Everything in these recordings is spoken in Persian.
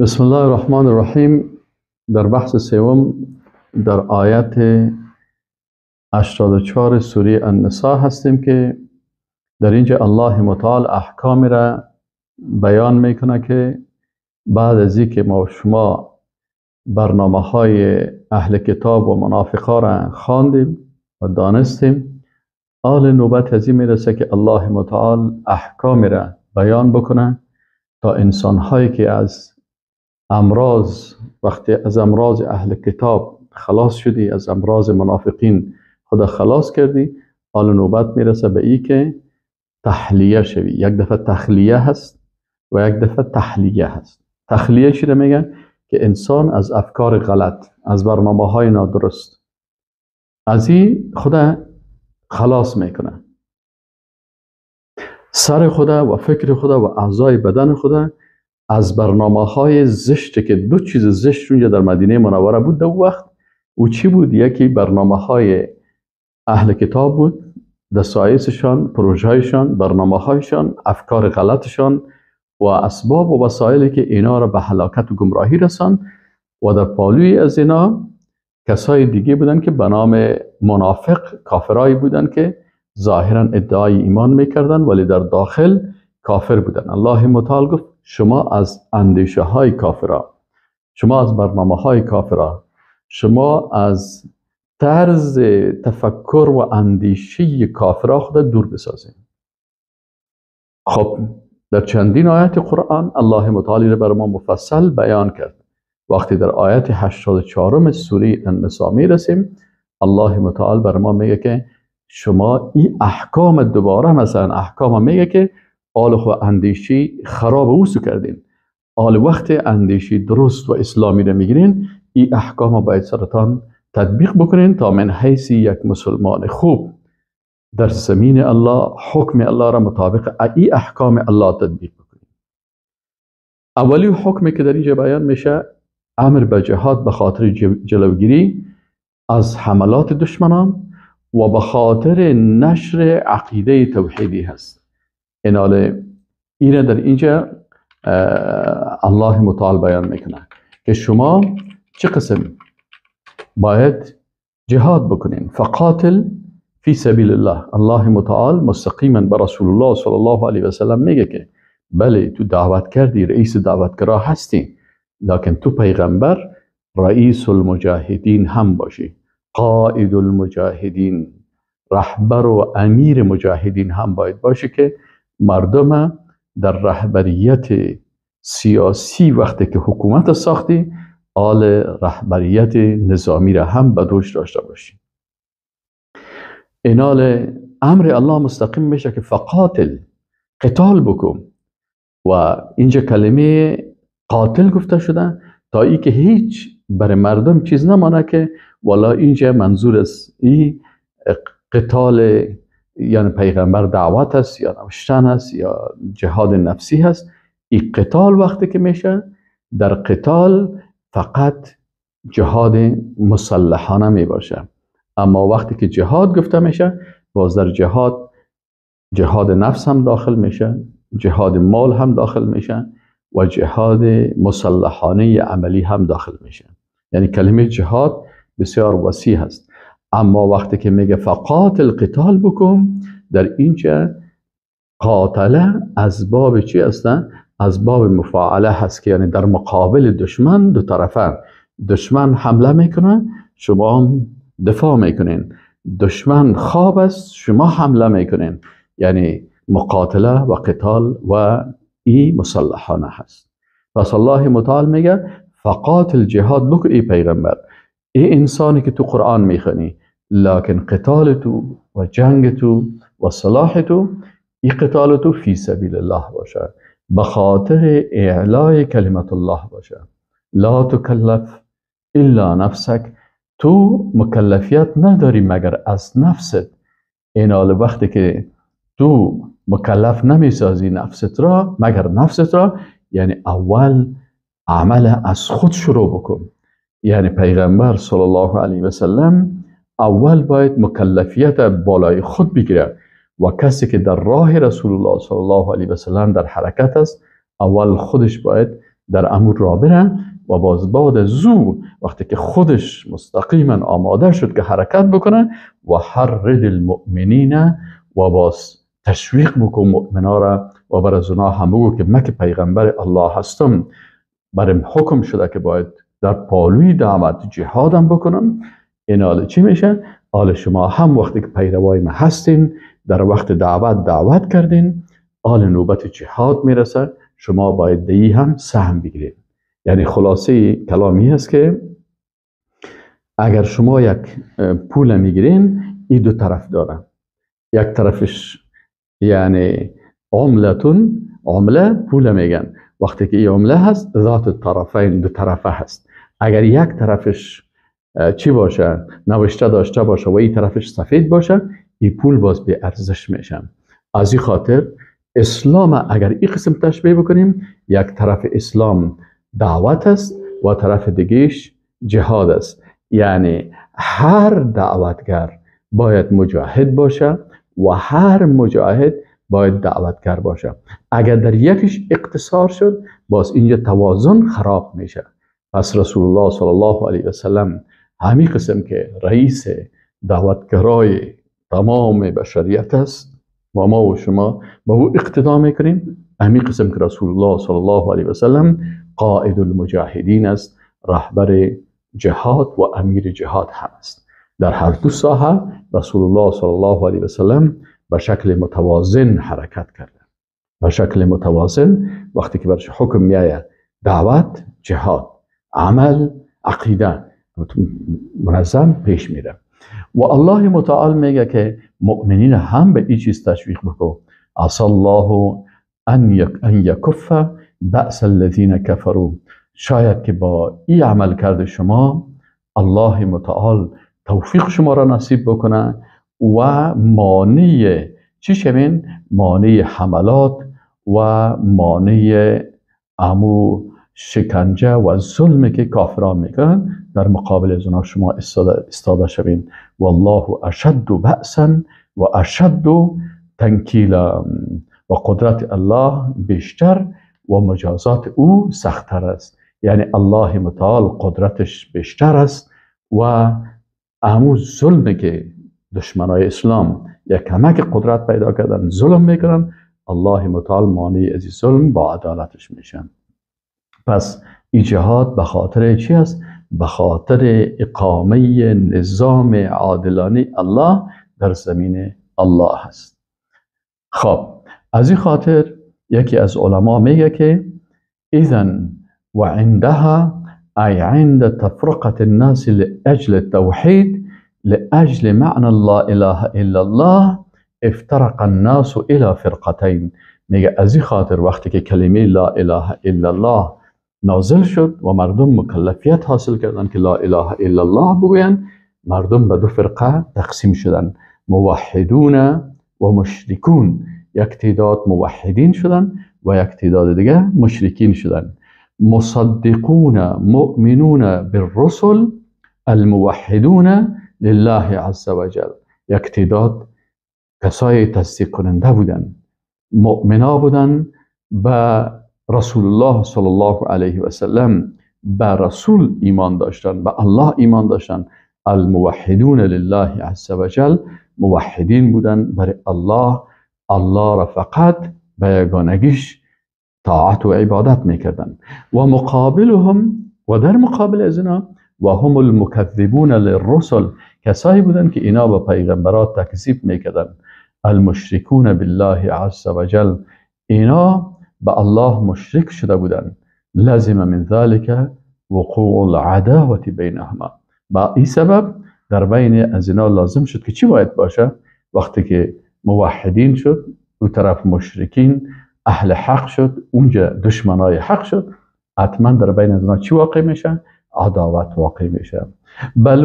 بسم الله الرحمن الرحیم. در بحث سوم در آیت 84 سوره النساء هستیم که در اینجا الله متعال احکام را بیان میکنه که بعد از اینکه ما شما برنامه های اهل کتاب و منافقا را خواندیم و دانستیم، آل نوبت از این میرسه که الله متعال احکام را بیان بکنه تا انسان هایی که از امراض، وقتی از امراض اهل کتاب خلاص شدی، از امراض منافقین خدا خلاص کردی، آل نوبت میرسه به ای که تحلیه شوی. یک دفعه تخلیه هست و یک دفعه تحلیه هست. تخلیه چی رو میگن؟ که انسان از افکار غلط، از برنامه های نادرست، از این خدا خلاص میکنه. سر خدا و فکر خدا و اعضای بدن خدا از برنامه های زشت، که دو چیز زشت اونجا در مدینه منوره بود دو وقت. او چی بود؟ یکی برنامه های اهل کتاب بود، دسایسشان، پروژه هایشان، برنامه هایشان، افکار غلطشان و اسباب و وسایلی که اینا را به هلاکت و گمراهی رسان. و در پالوی از اینا کسای دیگه بودن که به نام منافق، کافرایی بودن که ظاهرا ادعای ایمان میکردن ولی در داخل کافر بودن. الله متعال گفت شما از اندیشه های کافرا، شما از برنامه های کافرا، شما از طرز تفکر و اندیشه کافرا خود دور بسازید. خب در چندین آیت قرآن الله متعال را بر ما مفصل بیان کرد. وقتی در آیت 84 سوره النساء می رسیم، الله متعال بر ما میگه که شما این احکام دوباره، مثلا احکام میگه که آل خو اندیشی خراب اوسو کردین، آل وقت اندیشی درست و اسلامی رو میگیرین، این احکام باید سرتان تطبیق بکنین تا من حیث یک مسلمان خوب در زمین الله حکم الله را مطابق این احکام الله تطبیق بکنین. اولی حکمی که در اینجا بیان میشه امر به جهاد به خاطر جلوگیری از حملات دشمنان و به خاطر نشر عقیده توحیدی هست. اینه در اینجا الله متعال بیان میکنه که شما چه قسم باید جهاد بکنین. فقاتل فی سبیل الله. الله متعال مستقیما به رسول الله صلی الله علیه و سلم میگه که بله تو دعوت کردی، رئیس دعوتگرا هستی، لکن تو پیغمبر رئیس المجاهدین هم باشی، قائد المجاهدین، رهبر و امیر مجاهدین هم باید باشی که مردم در رهبریت سیاسی وقتی که حکومت ساختی، آل رهبریت نظامی را هم به دوش داشته باشی. اینال امر الله مستقیم میشه که فقاتل، قتال بکن. و اینجا کلمه قاتل گفته شده تا ای که هیچ برای مردم چیز نمانه که والا اینجا منظور است این قتال یعنی پیغمبر دعوت است یا نوشتن است یا جهاد نفسی هست. این قتال وقتی که میشه، در قتال فقط جهاد مسلحانه می باشه. اما وقتی که جهاد گفته میشه، باز در جهاد نفس هم داخل میشه، جهاد مال هم داخل میشه و جهاد مسلحانه عملی هم داخل میشه. یعنی کلمه جهاد بسیار وسیع هست. اما وقتی که میگه فقاتل، قتال بکن، در اینجا قاتله از باب چی هستن؟ از باب مفاعله هست که یعنی در مقابل دشمن دو طرفه. دشمن حمله میکنه، شما هم دفاع میکنین. دشمن خواب است، شما حمله میکنین. یعنی مقاتله و قتال و ای مسلحانه هست. پس الله متعال میگه فقاتل، جهاد بکن ای پیغمبر، ای انسانی که تو قرآن میخونی، لکن قتال تو و جنگ تو و صلاح تو، ای قتال تو فی سبیل الله باشه، به خاطر اعلای کلمت الله باشه. لا تکلف الا نفسک، تو مکلفیت نداری مگر از نفست. این حال وقتی که تو مکلف نمیسازی نفست را مگر نفست را، یعنی اول عمل از خود شروع بکن. یعنی پیغمبر صلی الله علیه و سلم اول باید مکلفیت بالای خود بگیره و کسی که در راه رسول الله صلی الله علیه و سلم در حرکت است، اول خودش باید در امور را بره و باز بعد زو وقتی که خودش مستقیما آماده شد که حرکت بکنه و حرد المؤمنین و باز تشویق بکن مؤمنا را و بر از اونا هم بگو که من که پیغمبر الله هستم، برم حکم شده که باید در پالوی دعوت جهادم بکنم. این حال چی میشه؟ حال شما هم وقتی که پیروای ما هستین در وقت دعوت کردین، حال نوبت جهاد میرسه شما باید دی هم سهم بگیرید. یعنی خلاصه کلامی هست که اگر شما یک پول میگیرین این دو طرف داره، یک طرفش یعنی عمله پول میگن، وقتی که این عمله هست ذات طرفین دو طرفه هست. اگر یک طرفش چی باشه نوشته داشته باشه و این طرفش سفید باشه این پول باز به ارزش میشه. از این خاطر اسلام اگر این قسم تشبیه بکنیم، یک طرف اسلام دعوت است و طرف دیگهش جهاد است. یعنی هر دعوتگر باید مجاهد باشه و هر مجاهد باید دعوتگر باشه. اگر در یکیش اقتصار شد باز اینجا توازن خراب میشه. پس رسول الله صلی الله علیه و سلم همین قسم که رئیس دعوتگرای تمام بشریت است و ما و شما با او اقتدا میکنیم، همین قسم که رسول الله صلی الله علیه و سلم قائد المجاهدین است، رهبر جهاد و امیر جهاد هم است. در هر دو ساحه رسول الله صلی الله علیه و سلم به شکل متوازن حرکت کرده. به شکل متوازن وقتی که برش حکم میآید دعوت، جهاد، عمل، عقیده منظم پیش میره. و الله متعال میگه که مؤمنین هم به این چیز تشویق بکن. عسى الله ان یکف بأس الذین کفروا. شاید که با این عمل کرده شما الله متعال توفیق شما را نصیب بکنه و مانع چی شوین؟ مانع حملات و مانع امو شکنجه و ظلمی که کافران میکنن در مقابل از اونا شما استاده شوین. والله اشد بأسا و اشد تنکیلا. و قدرت الله بیشتر و مجازات او سختتر است. یعنی الله متعال قدرتش بیشتر است و امو ظلمی که دشمنای اسلام یک کمک قدرت پیدا کردن ظلم میکنن، الله متعال مانع از ظلم با عدالتش میشن. پس این جهاد به خاطر چی است؟ به خاطر اقامه نظام عادلانه الله در زمین الله هست. خب از این خاطر یکی از علما میگه که اذن و عندها ای عند تفرقه الناس لاجل التوحید لاجل معنى الله اله الا الله افترق الناس الى فرقتين. میگه از این خاطر وقتی که کلمه لا اله الا الله نازل شد و مردم مکلفیت حاصل کردن که لا اله الا الله بگوین، مردم به دو فرقه تقسیم شدن، موحدون و مشرکون. یک تعداد موحدین شدن و یک تعداد دیگه مشرکین شدن. مصدقون مؤمنون بالرسل الموحدون لله عز وجل. یک تعداد کسای تصدیق کننده بودن، مؤمنا بودن به رسول الله صلی الله علیه و سلم، به رسول ایمان داشتن، به الله ایمان داشتن. الموحدون لله عز وجل موحدین بودن برای الله، الله را فقط به یگانگیش طاعت و عبادت میکردن. و مقابلهم و در مقابل از اینا و هم المکذبون للرسل، کسایی بودن که اینا به پیغمبرات تکذیب میکردن. المشرکون بالله عز وجل، اینا به الله مشرک شده بودن. لازم من ذلك وقوع العداوة بینهما. با این سبب در بین از اینا لازم شد که چی باید باشه؟ وقتی که موحدین شد او طرف مشرکین اهل حق شد، اونجا دشمنای حق شد، حتما در بین از اینا چی واقع میشه؟ عداوت واقع میشه. بل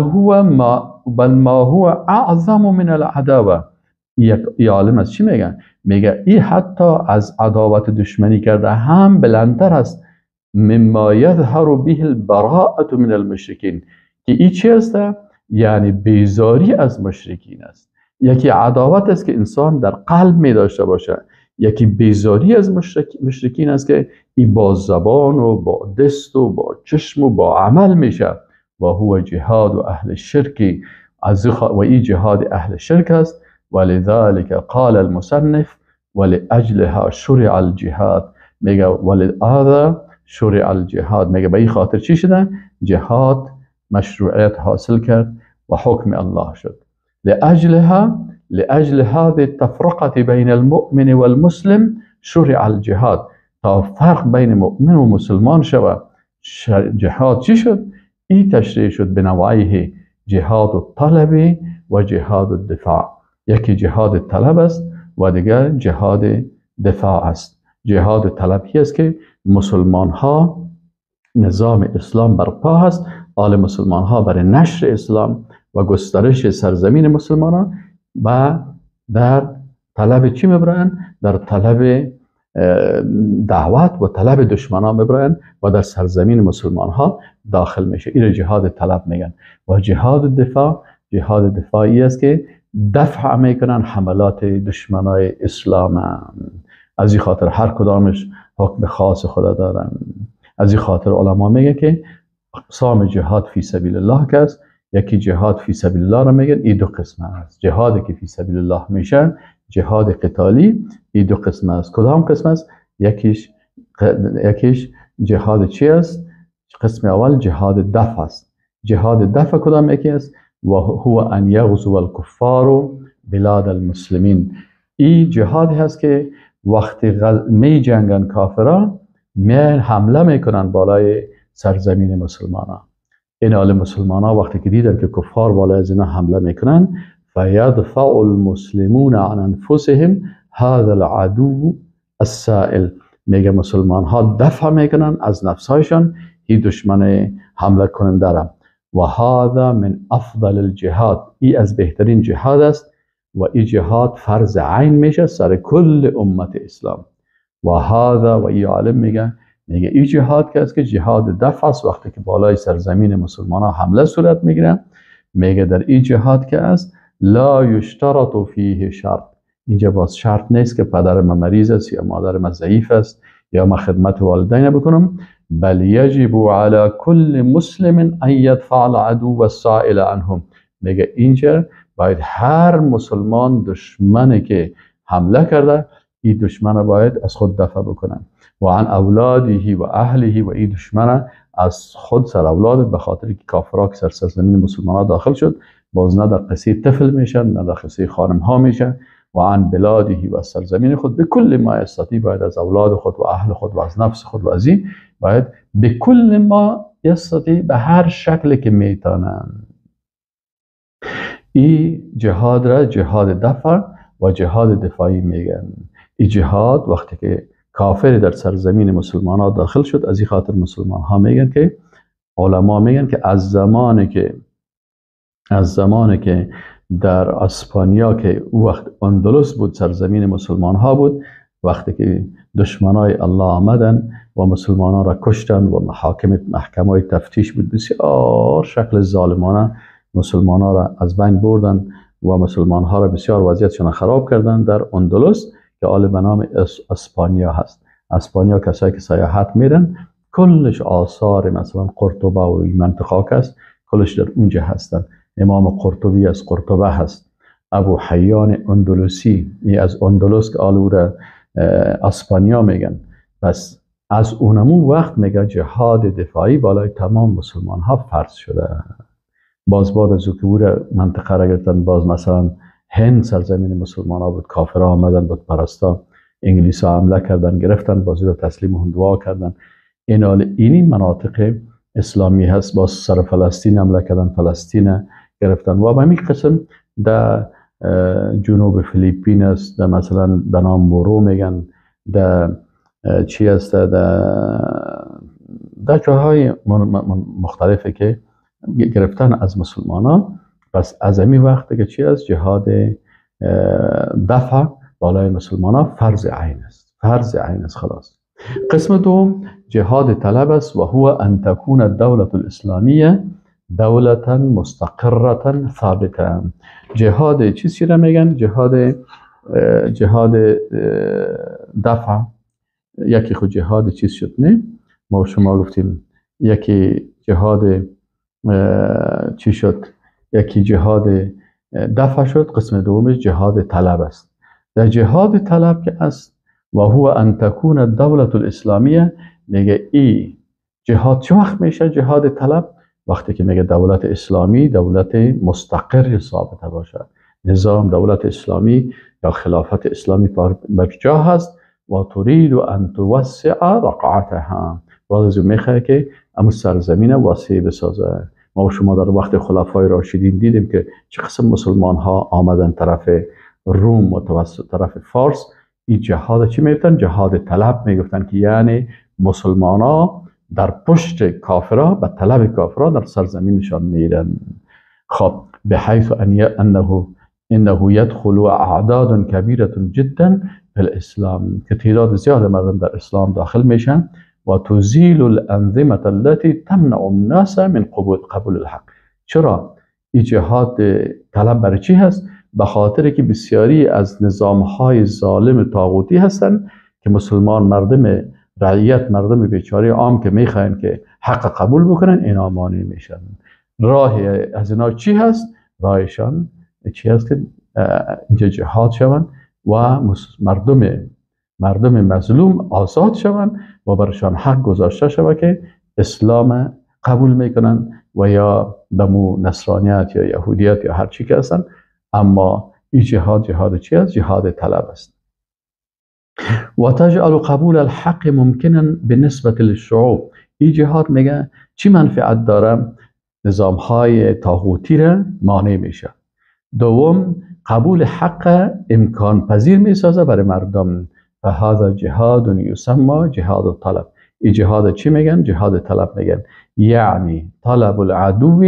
ما هو اعظم من العداوه. یک عالم از چی میگن؟ میگه این حتی از عداوت دشمنی کرده هم بلندتر است. مما یظهر به البراءة من المشرکین. که این چی است؟ یعنی بیزاری از مشرکین است. یکی عداوت است که انسان در قلب می داشته باشه، یکی بیزاری از مشرکین است که این با زبان و با دست و با چشم و با عمل میشه و هو جهاد و اهل شرک و این جهاد اهل شرک است. ولذلك قال المصنف ولأجلها شرع الجهاد. میگه ولهذا شرع الجهاد، میگه به این خاطر چی شده؟ جهاد مشروعیت حاصل کرد و حکم الله شد. لأجل هذه التفرقة بين المؤمن والمسلم شرع الجهاد. تا فرق بین مؤمن و مسلمان شود جهاد چی شد؟ این تشریع شد به نوعیه جهاد الطلب و جهاد الدفاع. یکی جهاد طلب است و دیگر جهاد دفاع است. جهاد طلبی است که مسلمان ها نظام اسلام برپا است، آل مسلمان ها برای نشر اسلام و گسترش سرزمین مسلمان ها و در طلب چی میبرن؟ در طلب دعوت و طلب دشمنان میبرن و در سرزمین مسلمان ها داخل میشه. این جهاد طلب میگن. و جهاد دفاع، جهاد دفاعی است که دفع میکنن حملات دشمنای اسلام. از این خاطر هر کدامش حکم خاص خدا دارن. از این خاطر علما میگن که اقسام جهاد فی سبیل الله که است، یکی جهاد فی سبیل الله را میگن، این دو قسم است. جهادی که فی سبیل الله میشه جهاد قتالی، این دو قسم است. کدام قسم است؟ یکیش جهاد چی است؟ قسم اول جهاد دفع است. جهاد دفع کدام یکی است؟ و هو ان یغزو الکفار بلاد المسلمین. این جهادی هست که وقتی می جنگن کافران میان حمله میکنن بالای سرزمین مسلمان ها. این آل مسلمان ها وقتی که دیدن که کفار بالای از اینا حمله میکنن فیدفع المسلمون عن انفسهم هذا العدو السائل. میگه مسلمان ها دفع میکنن از نفسهایشان این دشمن حمله کننده را. و هذا من افضل الجهاد. ای از بهترین جهاد است و این جهاد فرض عین میشه سر کل امت اسلام. و هذا و ای عالم میگه این جهاد که است که جهاد دفع است. وقتی که بالای سرزمین مسلمان ها حمله صورت میگیره میگه در این جهاد که است لا یشترط فیه شرط. اینجا باز شرط نیست که پدر من مریض است یا مادر من ضعیف است یا من خدمت والدین بکنم، بل یجب علی کل مسلم ان یدفع العدو والسائل عنهم. میگه اینجا باید هر مسلمان دشمنی که حمله کرده این دشمن باید از خود دفع بکنن. و عن اولاده و اهله. و این دشمن از خود سر اولاد، به خاطر که کافرها که سرزمین مسلمان ها داخل شد باز نه در قصه طفل میشن نه در قصه خانم ها میشن. و عن بلاده و سرزمین خود به کل ما یستطیع. باید از اولاد خود و اهل خود و از نفس خود و از این باید به کل ما یستطیع، به هر شکل که میتونن. این جهاد را جهاد دفع و جهاد دفاعی میگن. این جهاد وقتی که کافر در سرزمین مسلمان ها داخل شد، از این خاطر مسلمان ها میگن که علما میگن که از زمانی که در اسپانیا که او وقت اندلس بود سرزمین مسلمان ها بود، وقتی که دشمنای الله آمدن و مسلمان ها را کشتن و محکمه تفتیش بود، بسیار شکل ظالمانه مسلمان ها را از بین بردن و مسلمان ها را بسیار وضعیتشان خراب کردن در اندلس که آل به نام اسپانیا هست. اسپانیا کسایی که سیاحت میرن کلش آثار مثلا قرطبه و این منطقه است، کلش در اونجا هستن. امام قرطبی از قرطبه هست. ابو حیان اندلسی از اندلس که آل او را اسپانیا میگن. پس از اونمون وقت میگه جهاد دفاعی بالای تمام مسلمان ها فرض شده. باز بعد از او که منطقه را گرفتن، باز مثلا هند سرزمین مسلمان ها بود، کافرها آمدن بود پرستا، انگلیس ها حمله کردن گرفتن، باز رو تسلیم هندوا کردن. اینی مناطق اسلامی هست. باز سر فلسطین حمله کردن، فلسطین گرفتن. و به همین قسم در جنوب فیلیپین است، در مثلا به نام مورو میگن، در چی است، در جاهای مختلفی که گرفتن از مسلمان ها. پس از همین وقت که چی است، جهاد دفع بالای مسلمان ها فرض عین است. فرض عین است خلاص. قسم دوم جهاد طلب است و هو ان تكون الدولة الاسلامیه دولة مستقرة ثابته. جهاد چیزی را میگن؟ جهاد جهاد دفع، یکی خود جهاد چیز شد نه، ما شما گفتیم یکی جهاد چی شد، یکی جهاد دفع شد، قسم دومش جهاد طلب است. در جهاد طلب که است و هو ان تکون الدولة الاسلامیه، میگه ای جهاد چه وقت میشه جهاد طلب؟ وقتی که میگه دولت اسلامی دولت مستقر ثابته باشد، نظام دولت اسلامی یا خلافت اسلامی بر جا هست و تريد ان توسع رقعتها، باز میخواد که امو سرزمین وسیع بسازه. ما و شما در وقت خلفای راشدین دیدیم که چه قسم مسلمان ها آمدن طرف روم و توسط طرف فارس، این جهاد چی میگفتن؟ جهاد طلب میگفتن، که یعنی مسلمان ها در پشت کافرها به طلب کافرها در سرزمینشان میرن. خب بحيث انه يدخل اعداد كبيره جدا في الاسلام، که تعداد زیاد مردم در اسلام داخل میشن و تزيل الانظمه التي تمنع الناس من قبول الحق. چرا این جهاد طلب برای چی هست؟ به خاطر که بسیاری از نظامهای ظالم طاغوتی هستند که مسلمان مردم رعیت، مردم بیچاره عام که میخواین که حق قبول بکنن، اینا مانع میشن. راه از اینا چی هست؟ راهشان چی هست؟ که اینجا جهاد شوند و مردم مظلوم آزاد شوند و برشان حق گذاشته شود که اسلام قبول میکنن و یا دمو نصرانیت یا یهودیت یا هر چی که هستن. اما این جهاد چی است؟ جهاد طلب است. و تجعل قبول الحق ممکنا بالنسبه للشعوب. این جهاد میگه چی منفعت داره؟ نظام های طاغوتی را مانع میشه. دوم، قبول حق امکان پذیر میسازه برای مردم. فهذا جهاد یسمى جهاد الطلب. این جهاد چی میگن؟ جهاد طلب میگن. یعنی طلب العدو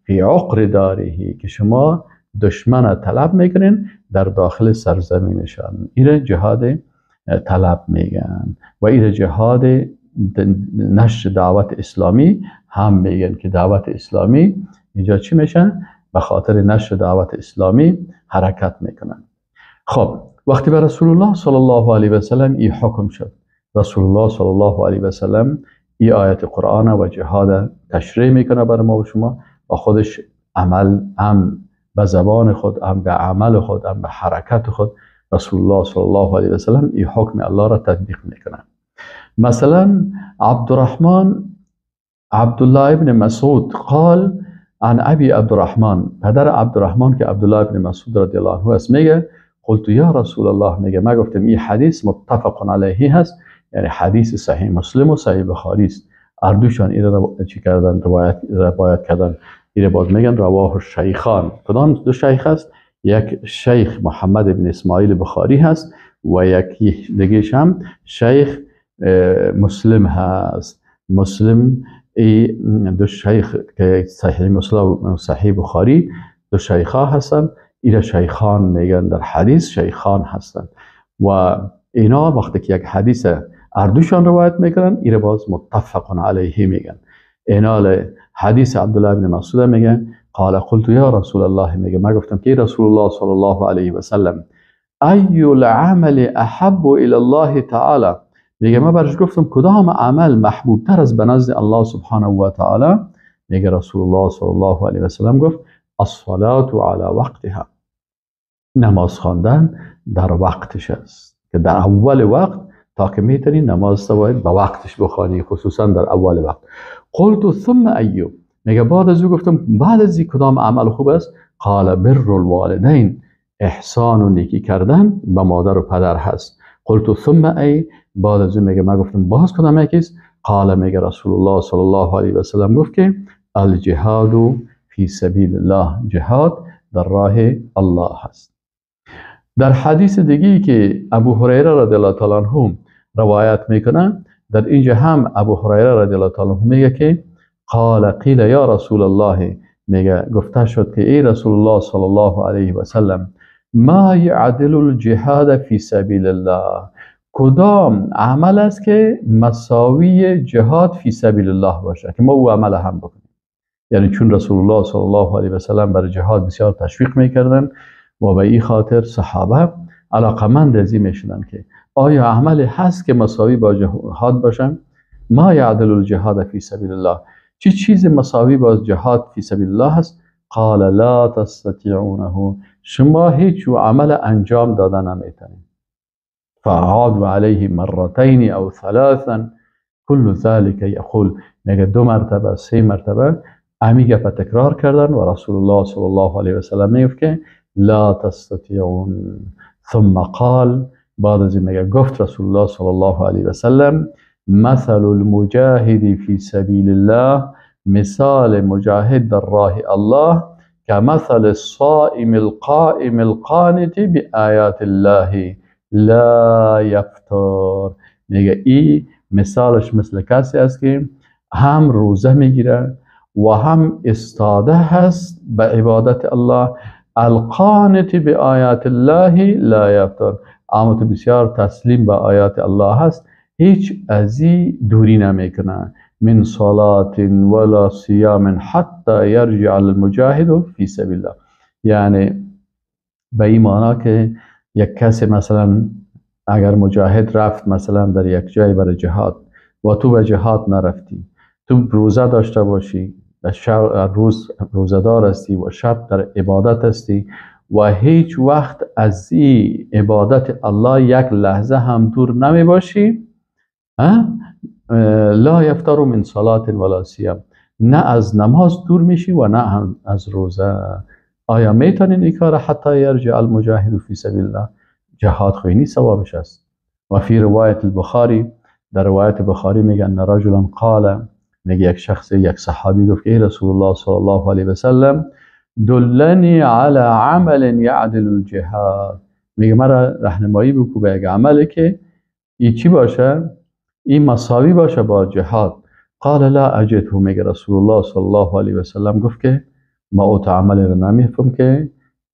فی عقر داره، که شما دشمن طلب میکنین در داخل سرزمینشان. این جهاد طلب میگن. و این جهاد نشر دعوت اسلامی هم میگن، که دعوت اسلامی اینجا چی میشن؟ به خاطر نشر دعوت اسلامی حرکت میکنن. خب وقتی به رسول الله صلی الله علیه و سلم این حکم شد، رسول الله صلی الله علیه و سلم این آیت قرآن و جهاد تشریح میکنه برای ما و شما، و خودش عمل هم به زبان خود، هم به عمل خود، هم به حرکت خود رسول الله صلی الله علیه و سلم این حکم الله را تطبیق میکنه. مثلا عبدالله ابن مسعود قال عن ابي عبد الرحمن، پدر عبدالرحمن که عبدالله ابن مسعود رضی الله عنه است، میگه قلت یا رسول الله، میگه ما گفتم این حدیث متفق علیه هست، یعنی حدیث صحیح مسلم و صحیح بخاری است. اردوشان این را چی کردن؟ روایت کردن. این باز میگن رواه الشیخان. کدام دو شیخ است؟ یک شیخ محمد بن اسماعیل بخاری هست و یک دیگه هم شیخ مسلم هست. مسلم این دو شیخ که صحیح مسلم و صحیح بخاری دو شیخا هستن، اینا شیخان میگن، در حدیث شیخان هستن. و اینا وقتی که یک حدیث اردوشان روایت میکنن، اینا باز متفق علیه میگن. اینا حدیث عبدالله بن مسعود میگن قال قلت یا رسول الله، میگه ما گفتم که رسول الله صلی الله علیه و سلم ای العمل احب الى الله تعالی، میگه ما برش گفتم کدام عمل محبوب تر از به نزد الله سبحانه و تعالی؟ میگه رسول الله صلی الله علیه و سلم گفت الصلاة علی وقتها، نماز خواندن در وقتش است، که در اول وقت تا که میتونی نماز باید به وقتش بخوانی، خصوصا در اول وقت. قلت ثم ایو، میگه بعد از او گفتم بعد از این کدام عمل خوب است؟ قال بر الوالدین، احسان و نیکی کردن به مادر و پدر هست. قلت ثم ای، بعد از او میگه ما گفتم باز کدام یکیست؟ قال، میگه رسول الله صلی الله علیه و سلم گفت که الجهاد فی سبیل الله، جهاد در راه الله هست. در حدیث دیگی که ابو هریره رضی الله تعالی عنه روایت میکنه، در اینجا هم ابو هریره رضی الله تعالی عنه میگه که قال قیل یا رسول الله، میگه گفته شد که ای رسول الله صلی الله علیه و سلم ما یعدل الجهاد فی سبیل الله، کدام عمل است که مساوی جهاد فی سبیل الله باشه که ما او عمل هم بکنیم؟ یعنی چون رسول الله صلی الله علیه و سلم برای جهاد بسیار تشویق میکردن و به این خاطر صحابه علاقمند از این میشدن که آیا عملی هست که مساوی با جهاد باشه؟ ما یعدل الجهاد فی سبیل الله، چه چیز مساوی با جهاد فی سبیل الله هست؟ قال لا تستطيعونه، شما هیچ عمل انجام دادن نمیتونید. فعاد علیه مرتين او ثلاثا كل ذلك یقول، میگه 2 مرتبه 3 مرتبه امی گپ تکرار کردن و رسول الله صلی الله علیه و سلم میگه که لا تستطيعون. ثم قال، بعد از این میگه گفت رسول الله صلی الله علیه و سلم مثل المجاهد فی سبیل الله، مثال مجاهد در راه الله كمثل الصائم القائم القانت بآیات الله لا یفتر. میگه این مثالش مثل کسی است که هم روزه میگیره و هم استاده هست به عبادت الله. القانت بآیات الله لا یفتر، اما بسیار تسلیم به آیات الله هست، هیچ ازی دوری نمیکنه. من صلاة ولا صيام حتى يرجع المجاهد في سبيل الله، یعنی به این معنی که یک کسی مثلا اگر مجاهد رفت مثلا در یک جای برای جهاد و تو به جهاد نرفتی، تو روزه داشته باشی، روز روزدار هستی و شب در عبادت هستی و هیچ وقت از این عبادت الله یک لحظه هم دور نمی باشی، لا یفتر من صلاة ولا صیام، نه از نماز دور میشی و نه از روزه. آیا میتونین این کار حتی یرجع المجاهد فی سبیل الله؟ جهاد خوینی ثوابش است. و فی روایت البخاری، در روایت بخاری میگن رجلا قال، میگه یک شخص یک صحابی گفت که رسول الله صلی الله علیه و سلم دلنی علی عمل یعدل الجهاد، میگه مرا راهنمایی بکو به یک عملی که این چی باشه، این مساوی باشه با جهاد. قال لا اجده، میگه رسول الله صلی الله علیه و سلم گفت که ما اوت عمل رو نمیفهم که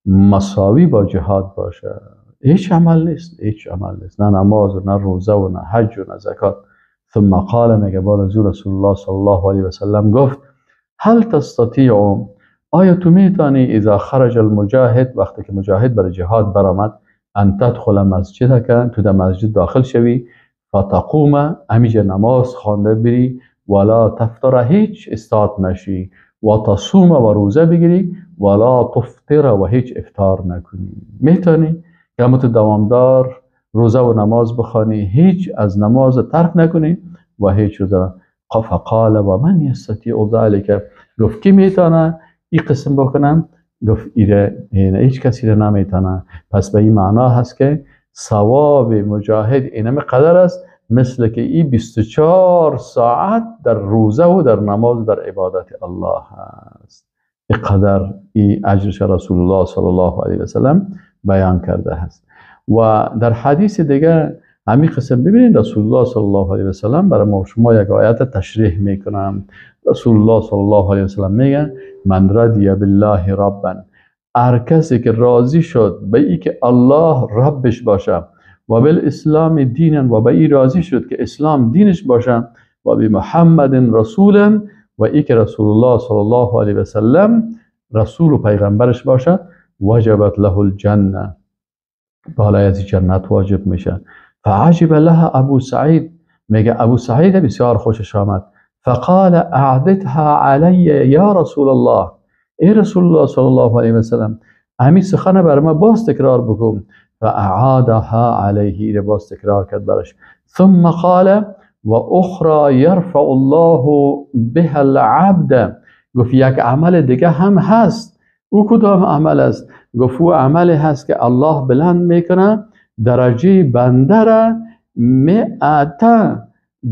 مساوی با جهاد باشه. هیچ عمل نیست، هیچ عمل نیست، نه نماز و نه روزه و نه حج و نه زکات. ثم قال، میگه بعد از رسول الله صلی الله علیه و سلم گفت هل تستطيع، آیا تو میتونی اذا خرج المجاهد، وقتی که مجاهد برای جهاد برآمد، ان تدخل مسجدک، تو در مسجد داخل شوی، فتقوم، امیجا نماز خوانده بری، ولا تفطر، هیچ استاد نشی، و تصوم، و روزه بگیری، ولا تفطر، و هیچ افطار نکنی. میتونی که تو دوامدار روزه و نماز بخوانی، هیچ از نماز ترک نکنی و هیچ روزه. فقال و من یستطیع ذلک، گفت کی میتونه این قسم بکنم؟ گفت هیچ کسی رو نمیتونه. پس به این معنا هست که ثواب مجاهد اینم قدر است مثل که این 24 ساعت در روزه و در نماز و در عبادت الله هست. اینقدر این اجرش رسول الله صلی الله علیه و سلم بیان کرده است. و در حدیث دیگه همین قسم ببینید رسول الله صلی الله علیه و سلم برای ما شما یک آیت تشریح میکنم. رسول الله صلی الله علیه و سلم میگه من رضی بالله ربا، هر کسی که راضی شد به ای که الله ربش باشه و بالاسلام دینا، و به ای راضی شد که اسلام دینش باشه، و به محمد رسولا، و ای که رسول الله صلی الله علیه و سلم رسول و پیغمبرش باشه، وجبت له الجنه، بالای از جنت واجب میشه. فعجب له ابو سعید، میگه ابو سعید بسیار خوشش آمد. فقال اعددها علی یا رسول الله، ای رسول الله صلی الله علیه و سلم همین سخن بر ما باز تکرار بکن. فاعادها علیه، باز تکرار کرد برش. ثم قال و اخرى یرفع الله بها العبد، گفت یک عمل دیگه هم هست. او کدام عمل است؟ گفت او عمل هست که الله بلند میکنه درجه بنده را 100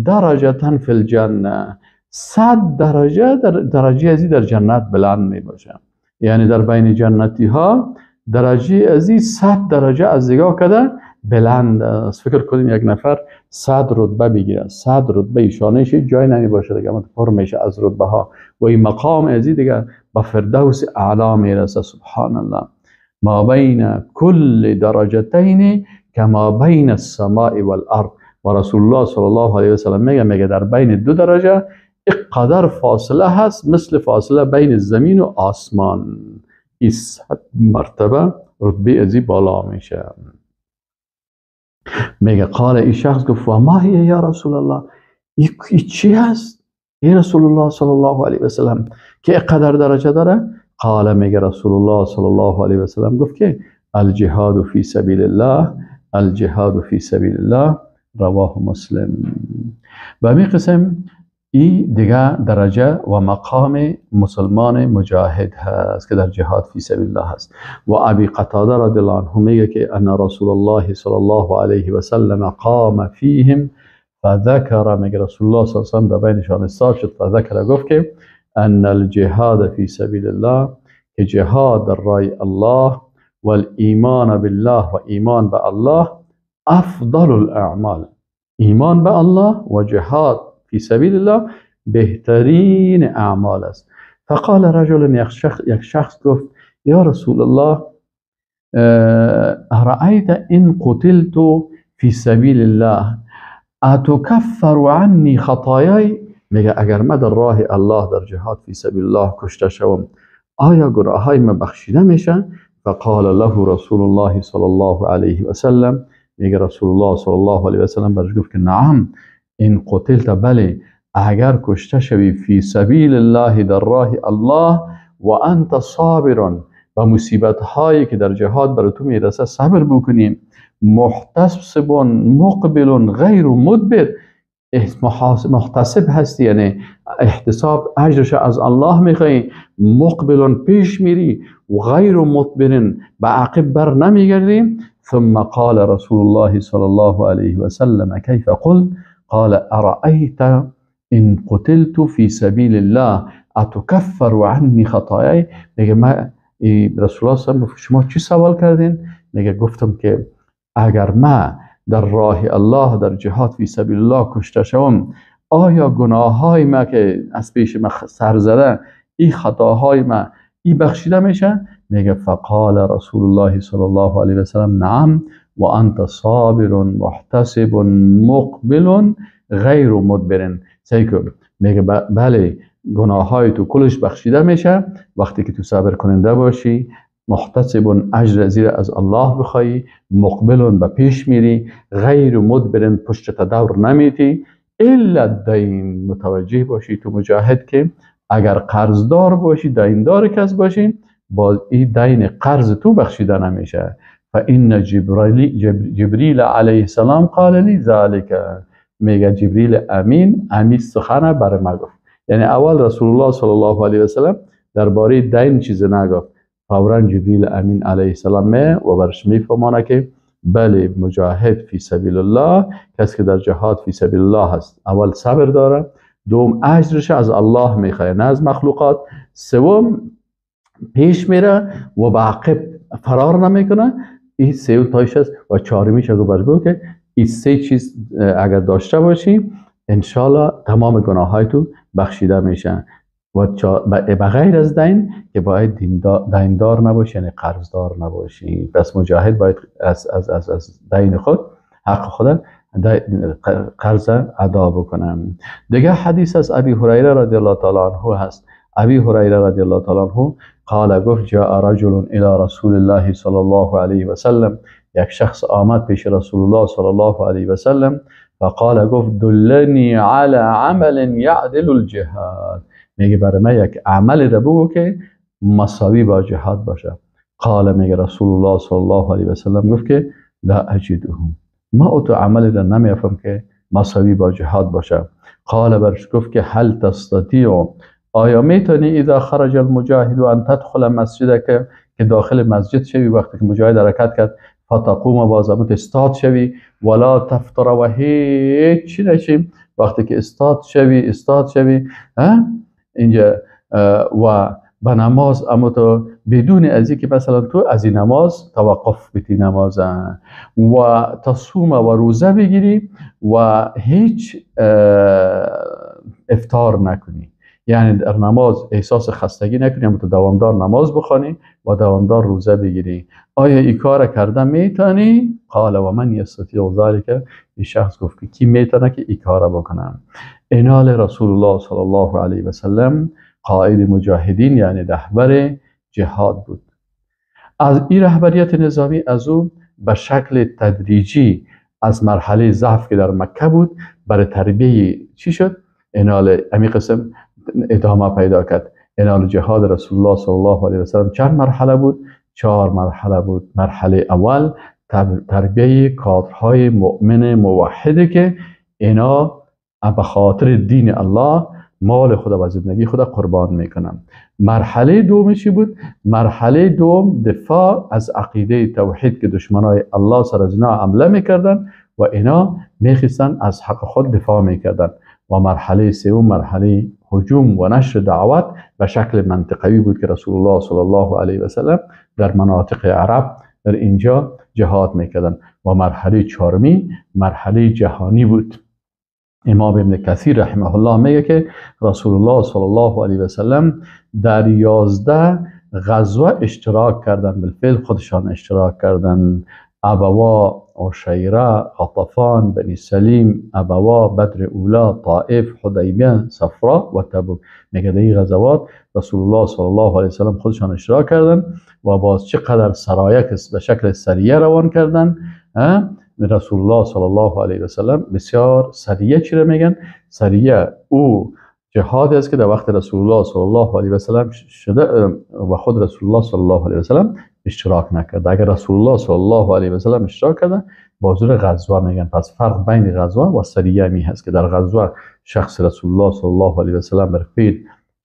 درجه فی الجنه، 100 درجه درجه ازی در جنت بلند می باشه. یعنی در بین جنتی ها درجه ازی 100 درجه از دیگه کده بلند است. فکر کنیم یک نفر 100 رتبه بگیره، 100 رتبه شانش جای نمی باشه دیگه، پر میشه از رتبه ها و این مقام ازی دیگه به فردوس اعلا میرسه. سبحان الله، ما بین کل درجتین کما بین السماء والارض. و رسول الله صلی الله علیه و سلم میگه در بین 2 درجه اینقدر فاصله هست مثل فاصله بین زمین و آسمان. این 100 مرتبه رتبه ازی بالا میشه. میگه قال این شخص گفت و ما هی یا رسول الله، این چی هست ای رسول الله صلی الله علیه و سلم که اقدر درجه داره؟ قال میگه رسول الله صلی الله علیه و سلم گفت که الجهاد فی سبیل الله، الجهاد فی سبیل الله، رواه مسلم. به همین قسم این دیگه درجه و مقام مسلمان مجاهد هست که در جهاد فی سبیل الله هست. و ابی قتاده رضی الله عنه میگه که ان رسول الله صلی الله علیه و سلم قام فیهم فذكر، میگه رسول الله صلی الله علیه و سلم در بینشان استاد شد، فذكر گفت که ان الجهاد فی سبیل الله، که جهاد در راه الله و الایمان بالله و ایمان به الله افضل الاعمال، ایمان به الله و جهاد فی سبیل الله بهترین اعمال است. فقال رجل، یک شخص گفت یا رسول الله ارأیت ان قتلت فی سبیل الله اتکفر عنی خطایای، میگه اگر من در راه الله در جهاد فی سبیل الله کشته شوم آیا گناههای من بخشیده میشن؟ فقال له رسول الله صلی الله علیه و سلم، میگه رسول الله صلی الله علیه و سلم برش گفت که نعم، این قتلت، بله، اگر کشته شوی فی سبیل الله در راه الله و انت صابر، و مصیبت هایی که در جهاد بر تو میرسه صبر بکنیم، محتسب مقبل غیر مدبر، محتسب هستی یعنی احتساب اجرش از الله میخوایی، مقبل پیش میری و غیر مدبر به عقب بر نمیگردی. ثم قال رسول الله صلی الله علیه و سلم کیف قلت؟ قال ارأیت ان قتلت فی سبیل الله اتکفر عنی خطایای. میگه من رسول الله صلی الله علیه و شما چی سوال کردین؟ میگه گفتم که اگر من در راه الله در جهاد فی سبیل الله کشته شوم آیا گناههای ما که از پیش ما سر زده، این خطاهای ما این بخشیده میشه؟ میگه فقال رسول الله صلی الله علیه و سلم نعم و انت صابر محتسب مقبل غیر مدبر. میگه بله، گناههای تو کلش بخشیده میشه وقتی که تو صبر کننده باشی، محتسب اجر زیر از الله بخوایی، مقبل به پیش میری، غیر مدبر پشت دور نمیتی. الا دین، متوجه باشی تو مجاهد که اگر قرضدار باشی، دیندار کس باشی، با این دین قرض تو بخشیده نمیشه. فان جبریل علیه السلام قال لی ذلك، میگه جبریل امین سخنه برای ما گفت. یعنی اول رسول الله صلی الله علیه و سلم درباره دین چیز نگفت، فورا جبریل امین علیه السلام و برش میفهمانه که بله، مجاهد فی سبیل الله کسی که در جهاد فی سبیل الله هست اول صبر داره، دوم اجرش از الله میخواه نه از مخلوقات، سوم پیش میره و به عقب فرار نمیکنه. این سه تایش است. و چهارمیش اگه برگو که این سه چیز اگر داشته باشی انشالله تمام گناههای تو بخشیده میشن. و بغیر از دین که باید دیندار نباشی، یعنی قرضدار نباشی. پس مجاهد باید از دین خود، حق خود قرض ادا بکنم. دیگه حدیث از ابی هریره رضی الله تعالی عنه هست. ابی هریره رضی الله تعالی عنه قال گفت جاء رجل الى رسول الله صلی الله علیه و سلم، یک شخص آمد پیش رسول الله صلی الله علیه و سلم فقال گفت دلنی علی عمل یعدل الجهاد، میگه برای من یک عمل رو بگو که مساوی با جهاد باشه. قال، میگه رسول الله صلی الله علیه و سلم گفت که لا اجدهم، ما اتو عمل رو نمیافم که مساوی با جهاد باشه. قال، برش گفت که هل تستطیع، آیا میتونی اذا خرج المجاهد ان تدخل مسجدک، که داخل مسجد شوی وقتی که مجاهد حرکت کرد، فتقوم بازمت استاد شوی ولا تفطر و هیچ چی نشی، وقتی که استاد شوی اینجا و به نماز، اما تو بدون از اینکه مثلا تو از این نماز توقف بیتی نماز و تصوم و روزه بگیری و هیچ افطار نکنی، یعنی در نماز احساس خستگی نکنی اما تو دوامدار نماز بخوانی و دوامدار روزه بگیری، آیا این کار کرده میتونی؟ قال و من یستطیع ذلک، این شخص گفت که کی میتونه که این کار بکنه؟ اینال رسول الله صلی الله علیه و سلم قائد مجاهدین یعنی رهبر جهاد بود. از این رهبریت نظامی از او به شکل تدریجی از مرحله ضعف که در مکه بود برای تربیه چی شد؟ اینال امی قسم ادامه پیدا کرد. اینال جهاد رسول الله صلی الله علیه و سلم چند مرحله بود؟ 4 مرحله بود. مرحله اول تربیه کادرهای مؤمن موحده که اینا به خاطر دین الله مال خود و زندگی خود قربان میکنن. مرحله دوم چی بود؟ مرحله دوم دفاع از عقیده توحید که دشمنای الله سر از اینا حمله میکردن و اینا میخواستن از حق خود دفاع میکردن. و مرحله سوم مرحله هجوم و نشر دعوت به شکل منطقوی بود که رسول الله صلی الله علیه و سلم در مناطق عرب در اینجا جهاد میکردن. و مرحله چهارمی مرحله جهانی بود. امام ابن کثیر رحمه الله میگه که رسول الله صلی الله علیه و سلم در 11 غزوه اشتراک کردن، بالفعل خودشان اشتراک کردن. ابوا، عشیره، غطفان، بنی سلیم، ابوا، بدر اولا، طائف، حدیبیه، صفرا و تبوک. میگه در این غزوات رسول الله صلی الله علیه و سلم خودشان اشتراک کردن و باز چقدر سرایه به شکل سریه روان کردن. رسول الله صلی الله علیه و سلم بسیار سریه چی را میگن؟ سریه او جهاد است که در وقت رسول الله صلی الله علیه و سلم شده و خود رسول الله صلی الله علیه و سلم اشتراک نکرد. اگر رسول الله صلی الله علیه و سلم اشتراک کرده بازور غزوه میگن. پس فرق بین غزوه و سریه می هست که در غزوه شخص رسول الله صلی الله علیه و سلم بر خود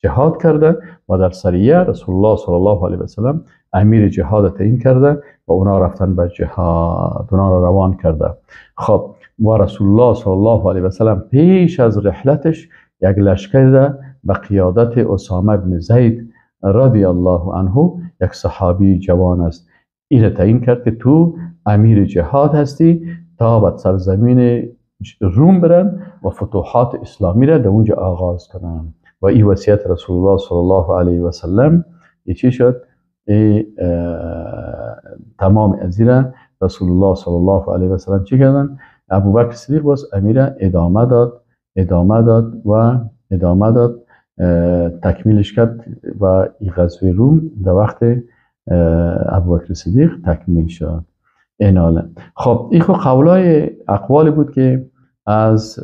جهاد کرده و در سریه رسول الله صلی الله علیه و سلم امیر جهاد تعیین کرده و اونا رفتن به جهاد، اونا را روان کرده. خب و رسول الله صلی الله علیه و سلم پیش از رحلتش یک لشکر به قیادت اسامه بن زید رضی الله عنه، یک صحابی جوان است، این تعیین کرد که تو امیر جهاد هستی تا به سرزمین روم برن و فتوحات اسلامی را در اونجا آغاز کنن. و این وصیت رسول الله صلی الله علیه و سلم چی شد؟ تمام ازیره رسول الله صلی الله علیه و سلم چی کردن؟ ابوبکر صدیق باز امیر ادامه داد تکمیلش کرد و این غزوه روم در وقت ابوبکر صدیق تکمیل شد. ایناله. خب این قولای اقوالی بود که از